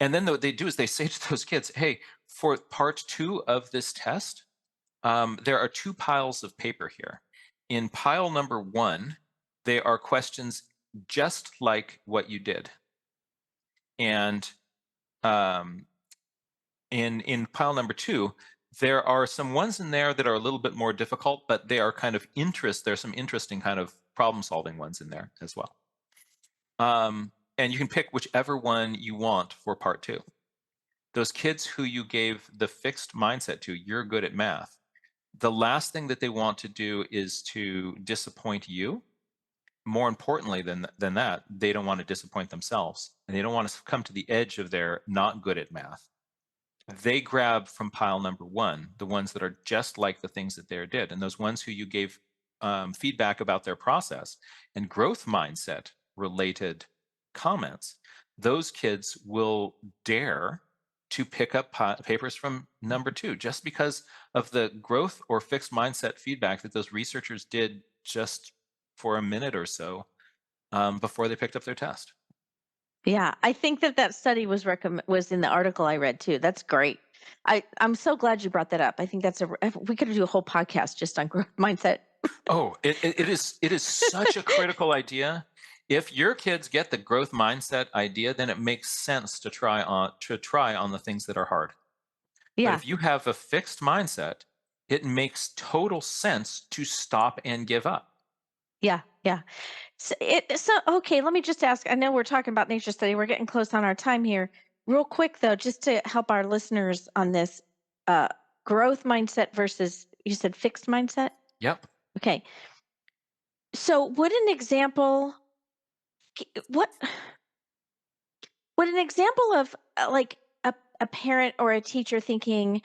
and then what they do is they say to those kids, "Hey, for part 2 of this test, there are 2 piles of paper here. In pile number 1, they are questions just like what you did. And um, in pile number 2, there are some ones in there that are a little bit more difficult, but they are kind of there's some interesting kind of problem solving ones in there as well. And you can pick whichever one you want for part 2. Those kids who you gave the fixed mindset to, you're good at math, the last thing that they want to do is to disappoint you. More importantly than that, they don't want to disappoint themselves, and they don't want to come to the edge of their not good at math. They grab from pile number 1 the ones that are just like the things that they did, and those ones who you gave feedback about their process and growth mindset related comments. Those kids will dare to pick up papers from number 2 just because of the growth or fixed mindset feedback that those researchers did just for a minute or so before they picked up their test. Yeah, I think that study was in the article I read too. That's great. I'm so glad you brought that up. I think we could do a whole podcast just on growth mindset. Oh, it is such a critical idea. If your kids get the growth mindset idea, then it makes sense to try on the things that are hard. But Yeah, if you have a fixed mindset, it makes total sense to stop and give up. yeah, yeah. So okay, let me just ask. I know we're talking about nature study. We're getting close on our time here. Real quick though, just to help our listeners on this, uh, growth mindset versus you said fixed mindset. Yep. Okay, so what would an example of like a parent or a teacher thinking,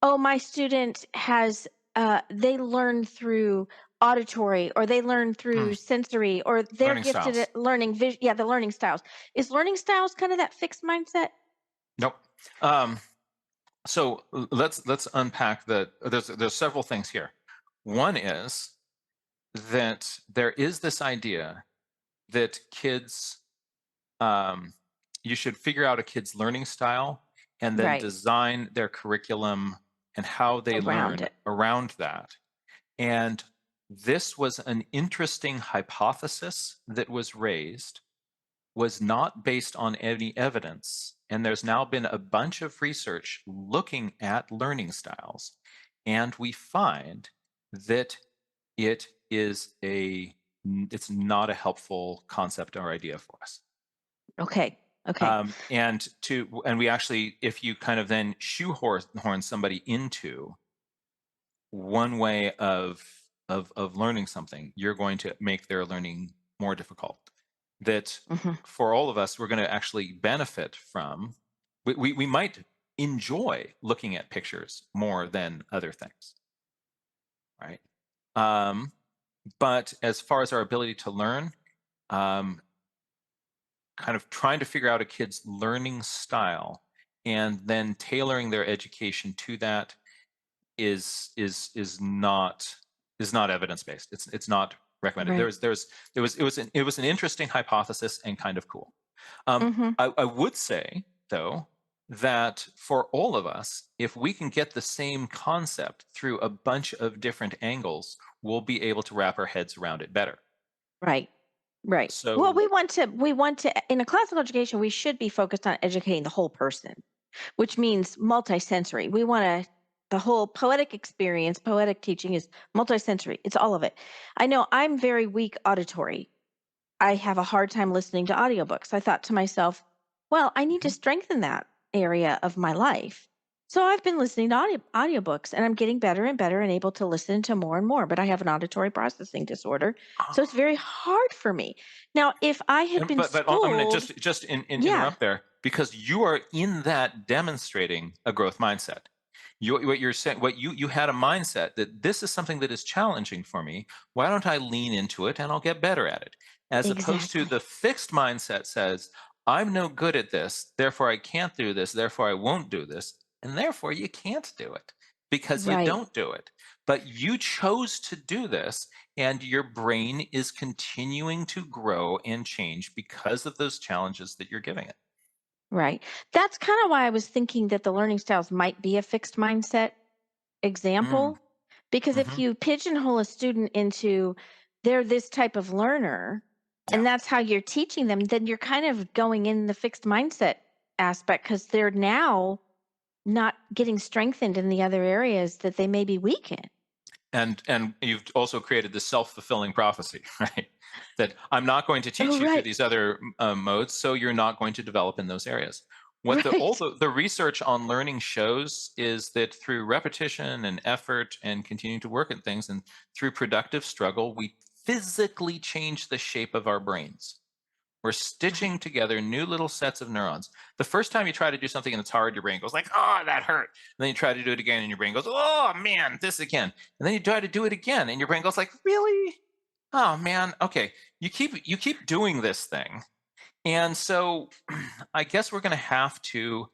oh, my student has they learn through auditory or they learn Hmm. through sensory or they're Learning gifted styles. at learning yeah, the learning styles. Is learning styles kind of that fixed mindset? Nope. Um, so let's unpack the. There's several things here. One is that there is this idea that kids um, you should figure out a kid's learning style and then Right. design their curriculum and how they Around learn it. around that. And this was an interesting hypothesis that was raised, was not based on any evidence. And there's now been a bunch of research looking at learning styles. And we find that it is it's not a helpful concept or idea for us. Okay. Okay. And we actually, if you kind of then shoehorn somebody into one way of learning something, you're going to make their learning more difficult. That Hmm. for all of us, we're going to actually benefit from. We might enjoy looking at pictures more than other things, right? Um, but as far as our ability to learn, um, kind of trying to figure out a kid's learning style and then tailoring their education to that is not evidence based. It's not recommended. Right. It was an interesting hypothesis and kind of cool. Um, Hmm. I would say though that for all of us, if we can get the same concept through a bunch of different angles, we'll be able to wrap our heads around it better. Right. Right. Well, So, we want to in a classical education, we should be focused on educating the whole person, which means multisensory. We want to the whole poetic experience, poetic teaching is multisensory. It's all of it. I know I'm very weak auditory. I have a hard time listening to audiobooks. I thought to myself, well, I need to mhm. strengthen that area of my life. So I've been listening to audiobooks and I'm getting better and better and able to listen to more and more, but I have an auditory processing disorder. So it's Ah, very hard for me. Now, if I had been but I'm going to schooled, yeah, interrupt there because you are in that demonstrating a growth mindset. What you're saying, what you had a mindset that this is something that is challenging for me. Why don't I lean into it and I'll get better at it? As opposed to exactly. the fixed mindset says, I'm no good at this, therefore I can't do this, therefore I won't do this, and therefore you can't do it because you Right. don't do it. But you chose to do this, and your brain is continuing to grow and change because of those challenges that you're giving it. Right. That's kind of why I was thinking that the learning styles might be a fixed mindset Mm, example. Because if hmm. you pigeonhole a student into they're this type of learner Yeah. and that's how you're teaching them, then you're kind of going in the fixed mindset aspect because they're now not getting strengthened in the other areas that they may be weak in. And you've also created this self-fulfilling prophecy, right? That I'm not going to Oh, teach you through right. these other modes, so you're not going to develop in those areas. What all Right. the research on learning shows is that through repetition and effort and continuing to work at things and through productive struggle, we physically change the shape of our brains. We're Right. stitching together new little sets of neurons. The first time you try to do something and it's hard, your brain goes like, "Oh, that hurt." And then you try to do it again, and your brain goes, "Oh man, this again." And then you try to do it again, and your brain goes like, "Really? Oh man, okay." You keep doing this thing, and so I guess we're going to have to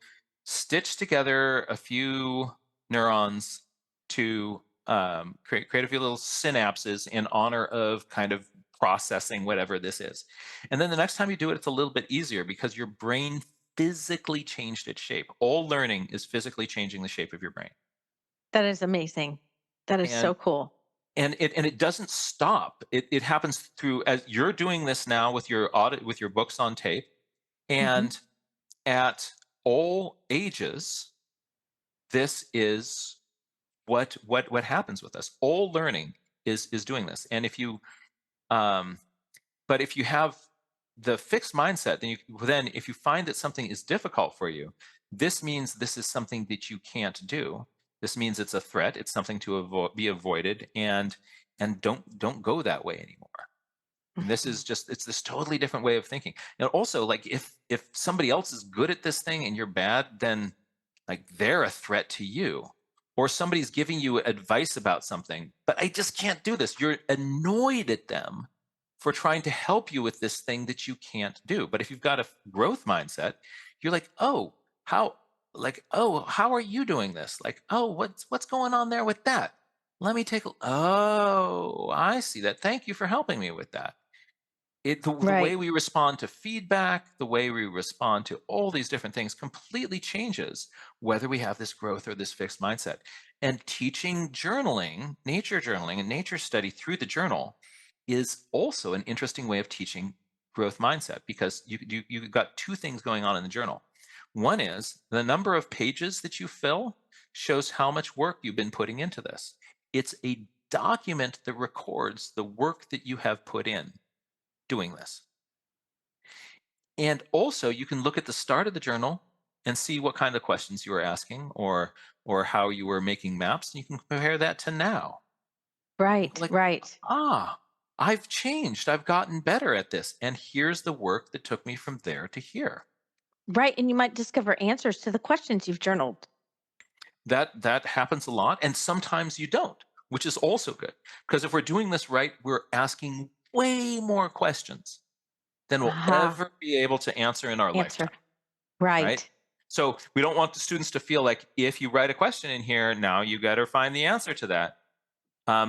stitch together a few neurons to create a few little synapses in honor of kind of processing whatever this is. And then the next time you do it, it's a little bit easier because your brain physically changed its shape. All learning is physically changing the shape of your brain. That is amazing. That is And so cool. it doesn't stop. It happens through as you're doing this now with your audit with your books on tape Hmm. and at all ages, this is what happens with us. All learning is doing this. And if you um, but if you have the fixed mindset, then if you find that something is difficult for you, this means this is something that you can't do. This means it's a threat. It's something to be avoided, and don't go that way anymore. And this Hmm. is just it's this totally different way of thinking. And also, like if somebody else is good at this thing and you're bad, then like they're a threat to you. Or somebody's giving you advice about something, but I just can't do this. You're annoyed at them for trying to help you with this thing that you can't do. But if you've got a growth mindset, you're like, oh, how are you doing this? Like, oh, what's going on there with that? Let me take a oh, I see that. Thank you for helping me with that. The way Right. we respond to feedback, the way we respond to all these different things completely changes whether we have this growth or this fixed mindset. And teaching journaling, and nature study through the journal is also an interesting way of teaching growth mindset because you've got two things going on in the journal. One is the number of pages that you fill shows how much work you've been putting into this. It's a document that records the work that you have put in doing this. And also you can look at the start of the journal and see what kind of questions you were asking or how you were making maps, and you can compare that to now. And Right. like, Right. ah, I've changed. I've gotten better at this. And here's the work that took me from there to here. Right. And you might discover answers to the questions you've journaled. That happens a lot. And sometimes you don't, which is also good. Because if we're doing this right, we're asking way more questions than we'll Aha. ever be able to answer in our Answer. lifetime. Right? Right. So we don't want the students to feel like if you write a question in here, now you got to find the answer to that.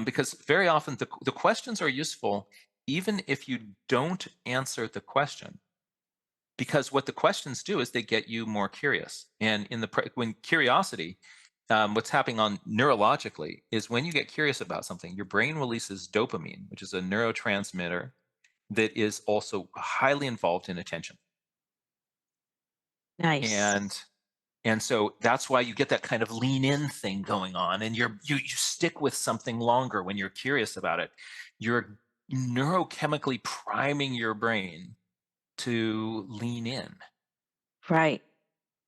Because very often the questions are useful even if you don't answer the question. Because what the questions do is they get you more curious. And when curiosity what's happening on neurologically is when you get curious about something, your brain releases dopamine, which is a neurotransmitter that is also highly involved in attention. Nice. And so that's why you get that kind of lean in thing going on, and you stick with something longer when you're curious about it. You're neurochemically priming your brain to lean in. Right.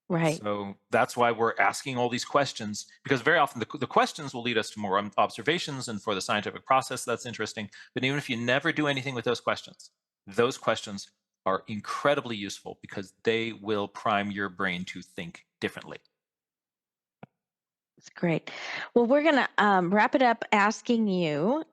Right. So that's why we're asking all these questions, because very often the questions will lead us to more observations, and for the scientific process, that's interesting. But even if you never do anything with those questions are incredibly useful because they will prime your brain to think differently. That's great. Well, we're going to wrap it up asking you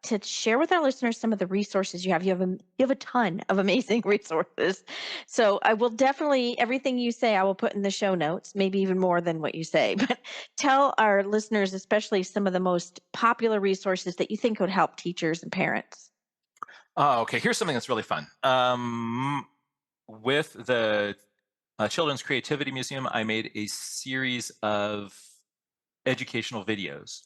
to share with our listeners some of the resources you have. You have a ton of amazing resources. So I will definitely, everything you say, I will put in the show notes, maybe even more than what you say. But tell our listeners, especially some of the most popular resources that you think would help teachers and parents. Oh, okay. Here's something that's really fun. With the Children's Creativity Museum, I made a series of educational videos.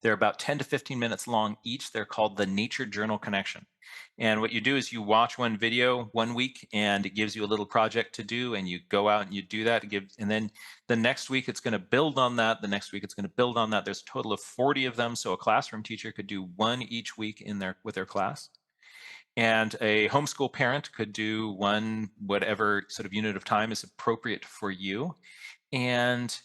They're about 10 to 15 minutes long each. They're called the Nature Journal Connection. And what you do is you watch one video 1 week, and it gives you a little project to do, and you go out and you do that. And then the next week it's going to build on that. The next week it's going to build on that. There's a total of 40 of them, so a classroom teacher could do one each week with their class. And a homeschool parent could do one, whatever sort of unit of time is appropriate for you. And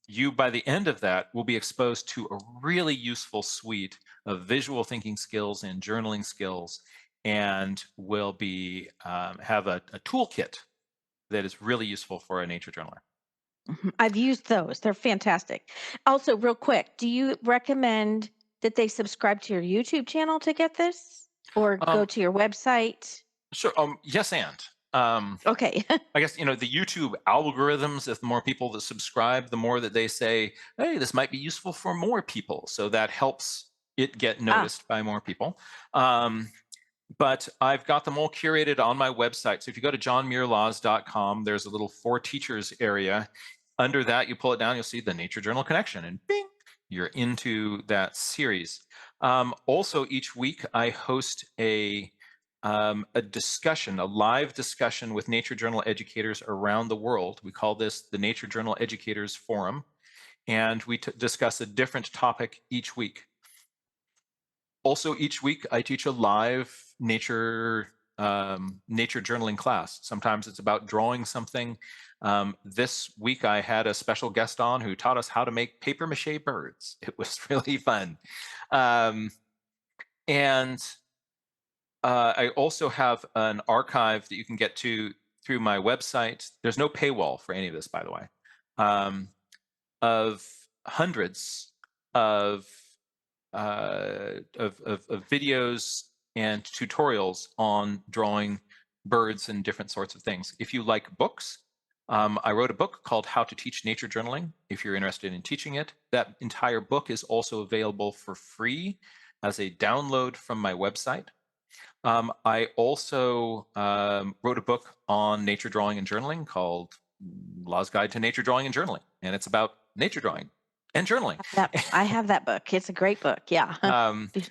you, by the end of that, will be exposed to a really useful suite of visual thinking skills and journaling skills, and will be have a toolkit that is really useful for a nature journaler. I've used those. They're fantastic. Also, real quick, do you recommend that they subscribe to your YouTube channel to get this or go Um, to your website? sure. Yes, and Okay. I guess, the YouTube algorithms, if the more people that subscribe, the more that they say, hey, this might be useful for more people. So that helps it get Ah, noticed by more people. Um, but I've got them all curated on my website. So if you go to johnmuirlaws.com, there's a little for teachers area. Under that, you pull it down, you'll see the Nature Journal Connection, and bing, you're into that series. Also, each week I host a discussion, a live discussion with Nature Journal educators around the world. We call this the Nature Journal Educators Forum, and we discuss a different topic each week. Also, each week I teach a live nature journaling class. Sometimes it's about drawing something. This week I had a special guest on who taught us how to make paper mache birds. It was really fun. And I also have an archive that you can get to through my website. There's no paywall for any of this, by the way, of hundreds of videos and tutorials on drawing birds and different sorts of things. If you like books, I wrote a book called How to Teach Nature Journaling. If you're interested in teaching it, that entire book is also available for free as a download from my website. I also wrote a book on nature drawing and journaling called Law's Guide to Nature Drawing and Journaling, and it's about nature drawing and journaling. I have that book. It's a great book. Yeah.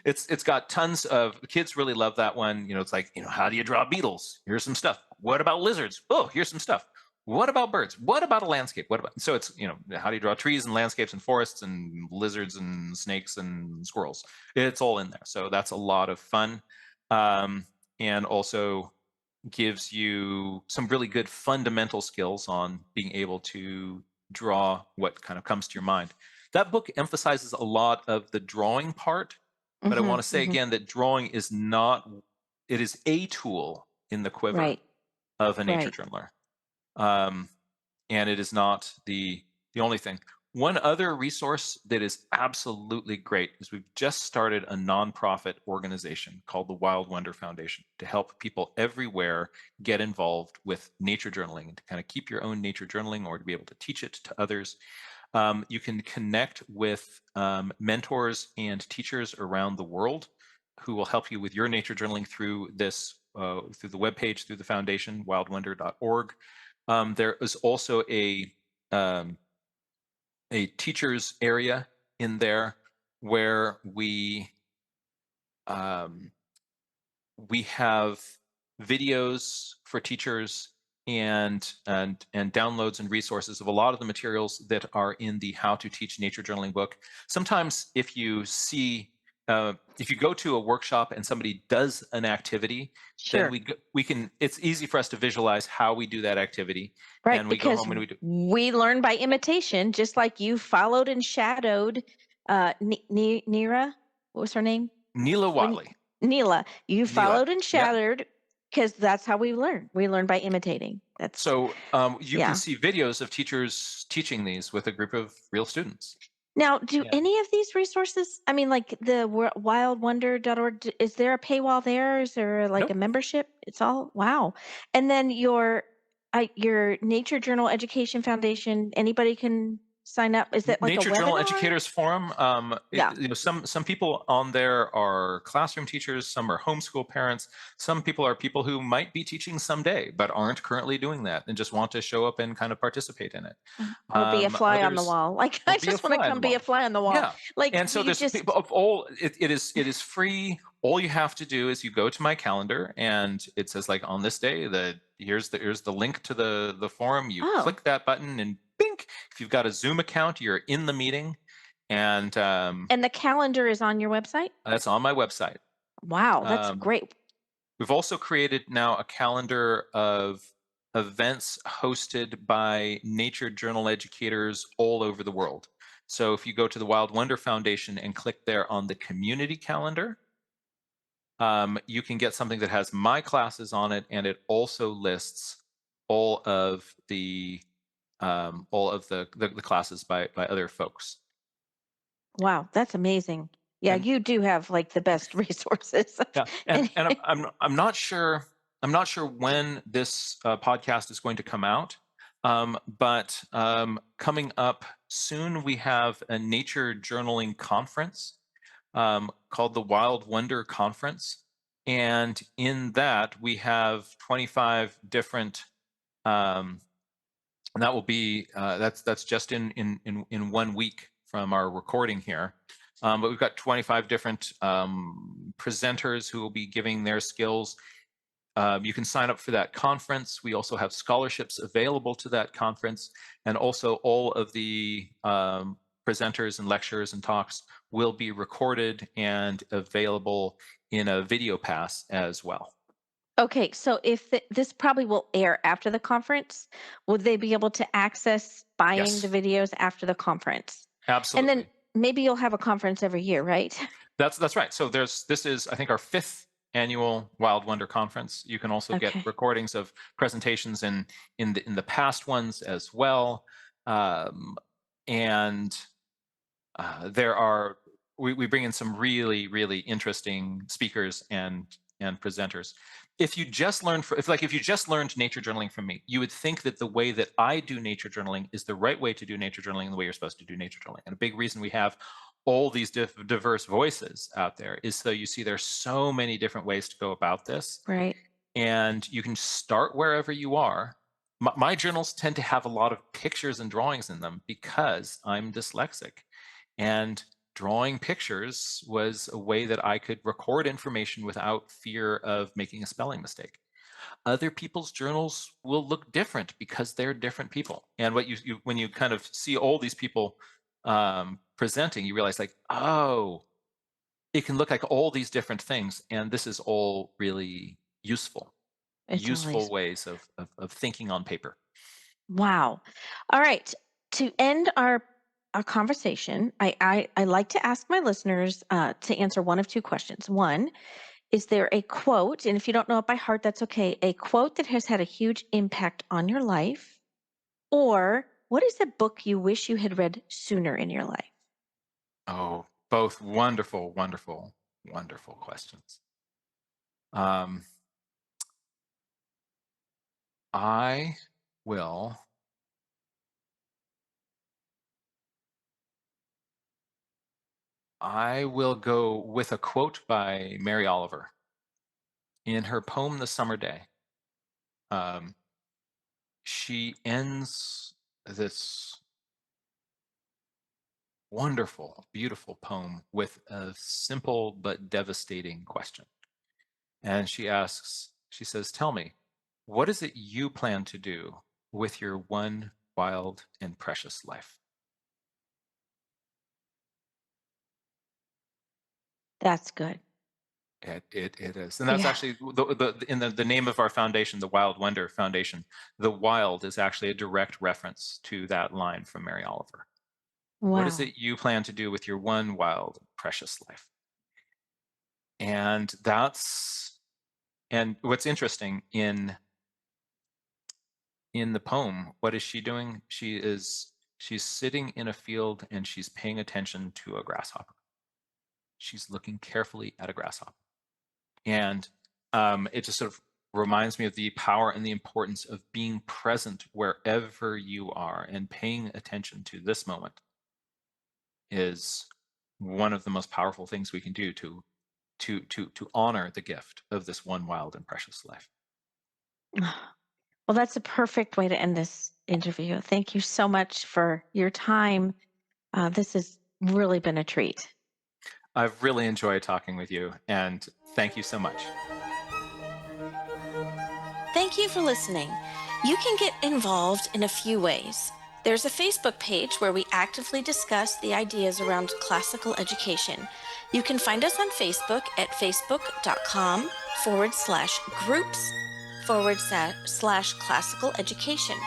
It's got tons of kids really love that one. It's like, how do you draw beetles? Here's some stuff. What about lizards? Oh, here's some stuff. What about birds? What about a landscape? So it's, how do you draw trees and landscapes and forests and lizards and snakes and squirrels? It's all in there. So that's a lot of fun. And also gives you some really good fundamental skills on being able to draw what kind of comes to your mind. That book emphasizes a lot of the drawing part, but I Hmm. want to say again that drawing is not, it is a tool in the quiver Right. of a nature Right. journaler. And it is not the only thing. One other resource that is absolutely great is we've just started a nonprofit organization called the Wild Wonder Foundation to help people everywhere get involved with nature journaling and to kind of keep your own nature journaling or to be able to teach it to others. You can connect with mentors and teachers around the world who will help you with your nature journaling through this, through the webpage, through the foundation, wildwonder.org. There is also a a teacher's area in there where um, we have videos for teachers and downloads and resources of a lot of the materials that are in the How to Teach Nature Journaling book. Sometimes if you go to a workshop and somebody does an activity, then Sure. we can, it's easy for us to visualize how we do that activity, Right, and we go because home and we do. we learn by imitation, just like you followed and shadowed Nira. What was her name? Neela When Watley. Neela, you Neela. followed and Yep. shadowed because that's how we learn. We learn by imitating. That's So you can yeah. see videos of teachers teaching these with a group of real students. Now, do Yeah. any of these resources, I mean, like the wildwonder.org, is there a paywall there? Is there like a Nope. membership? It's all, wow. And then your Nature Journal Education Foundation, anybody can sign up. Is that like a Nature Journal webinar? Educators Forum. Yeah. Some people on there are classroom teachers, some are homeschool parents, some people are people who might be teaching someday but aren't currently doing that and just want to show up and kind of participate in it. Or be a fly on the Others wall. Like, will I be a just want to fly on come the be a wall. fly on the wall. Yeah. Like, And so you there's people just, of all it is free. All you have to do is you go to my calendar and it says like on this day here's the link to the forum. You oh, click that button and bink. If you've got a Zoom account, you're in the meeting, and and the calendar is on your website? that's on my website. Wow, that's Um, great. we've also created now a calendar of events hosted by nature journal educators all over the world. So if you go to the Wild Wonder Foundation and click there on the community calendar, you can get something that has my classes on it, and it also lists all of the classes by other folks. Wow, that's amazing. Yeah, And you do have like the best resources. yeah, And and I'm not sure, when this podcast is going to come out, but coming up soon we have a nature journaling conference called the Wild Wonder Conference, and in that we have 25 different. Um, and that will be that's just in 1 week from our recording here. But we've got 25 different presenters who will be giving their skills. You can sign up for that conference. We also have scholarships available to that conference, and also all of the presenters and lectures and talks will be recorded and available in a video pass as well. okay, so if this probably will air after the conference, will they be able to access buying the Yes, videos after the conference? And then absolutely. maybe you'll have a conference every year, right? That's right. So this is, I think, our fifth annual Wild Wonder Conference. You can also get Okay. recordings of presentations in the past ones as well. Um, and there are we bring in some really interesting speakers and presenters. If you just learned if you just learned nature journaling from me, you would think that the way that I do nature journaling is the right way to do nature journaling and the way you're supposed to do nature journaling. And a big reason we have all these diverse voices out there is so you see there's so many different ways to go about this, Right. and you can start wherever you are. My journals tend to have a lot of pictures and drawings in them because I'm dyslexic, and drawing pictures was a way that I could record information without fear of making a spelling mistake. Other people's journals will look different because they're different people. And what you when you kind of see all these people presenting, you realize like, oh, it can look like all these different things, and this is all really It's useful always ways of thinking on paper. wow. All right. To end our conversation, I like to ask my listeners to answer one of two questions. One, is there a quote, and if you don't know it by heart, that's okay, a quote that has had a huge impact on your life? Or what is a book you wish you had read sooner in your life? Oh, both wonderful questions. Um, I will I will go with a quote by Mary Oliver in her poem "The Summer Day." Um, she ends this wonderful, beautiful poem with a simple but devastating question. And she says, tell me, what is it you plan to do with your one wild and precious life? That's good. It is. And that's Yeah. actually the name of our foundation, the Wild Wonder Foundation. The wild is actually a direct reference to that line from Mary Oliver. What is Wow. it you plan to do with your one wild, precious life? And what's interesting in the poem, what is she doing? She's sitting in a field and she's paying attention to a grasshopper. She's looking carefully at a grasshopper. And it just sort of reminds me of the power and the importance of being present wherever you are, and paying attention to this moment is one of the most powerful things we can do to honor the gift of this one wild and precious life. Well, that's a perfect way to end this interview. Thank you so much for your time. This has really been a treat. I've really enjoyed talking with you, and thank you so much. Thank you for listening. You can get involved in a few ways. There's a Facebook page where we actively discuss the ideas around classical education. You can find us on Facebook at facebook.com/groups/classical education.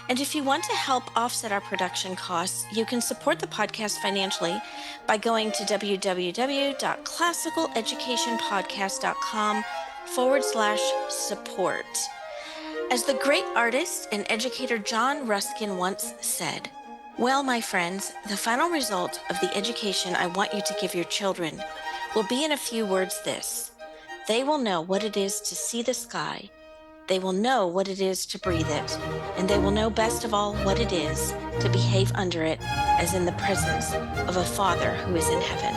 And if you want to help offset our production costs, you can support the podcast financially by going to www.classicaleducationpodcast.com/support. As the great artist and educator John Ruskin once said, well, my friends, the final result of the education I want you to give your children will be in a few words this: they will know what it is to see the sky, they will know what it is to breathe it, and they will know best of all what it is to behave under it as in the presence of a Father who is in heaven.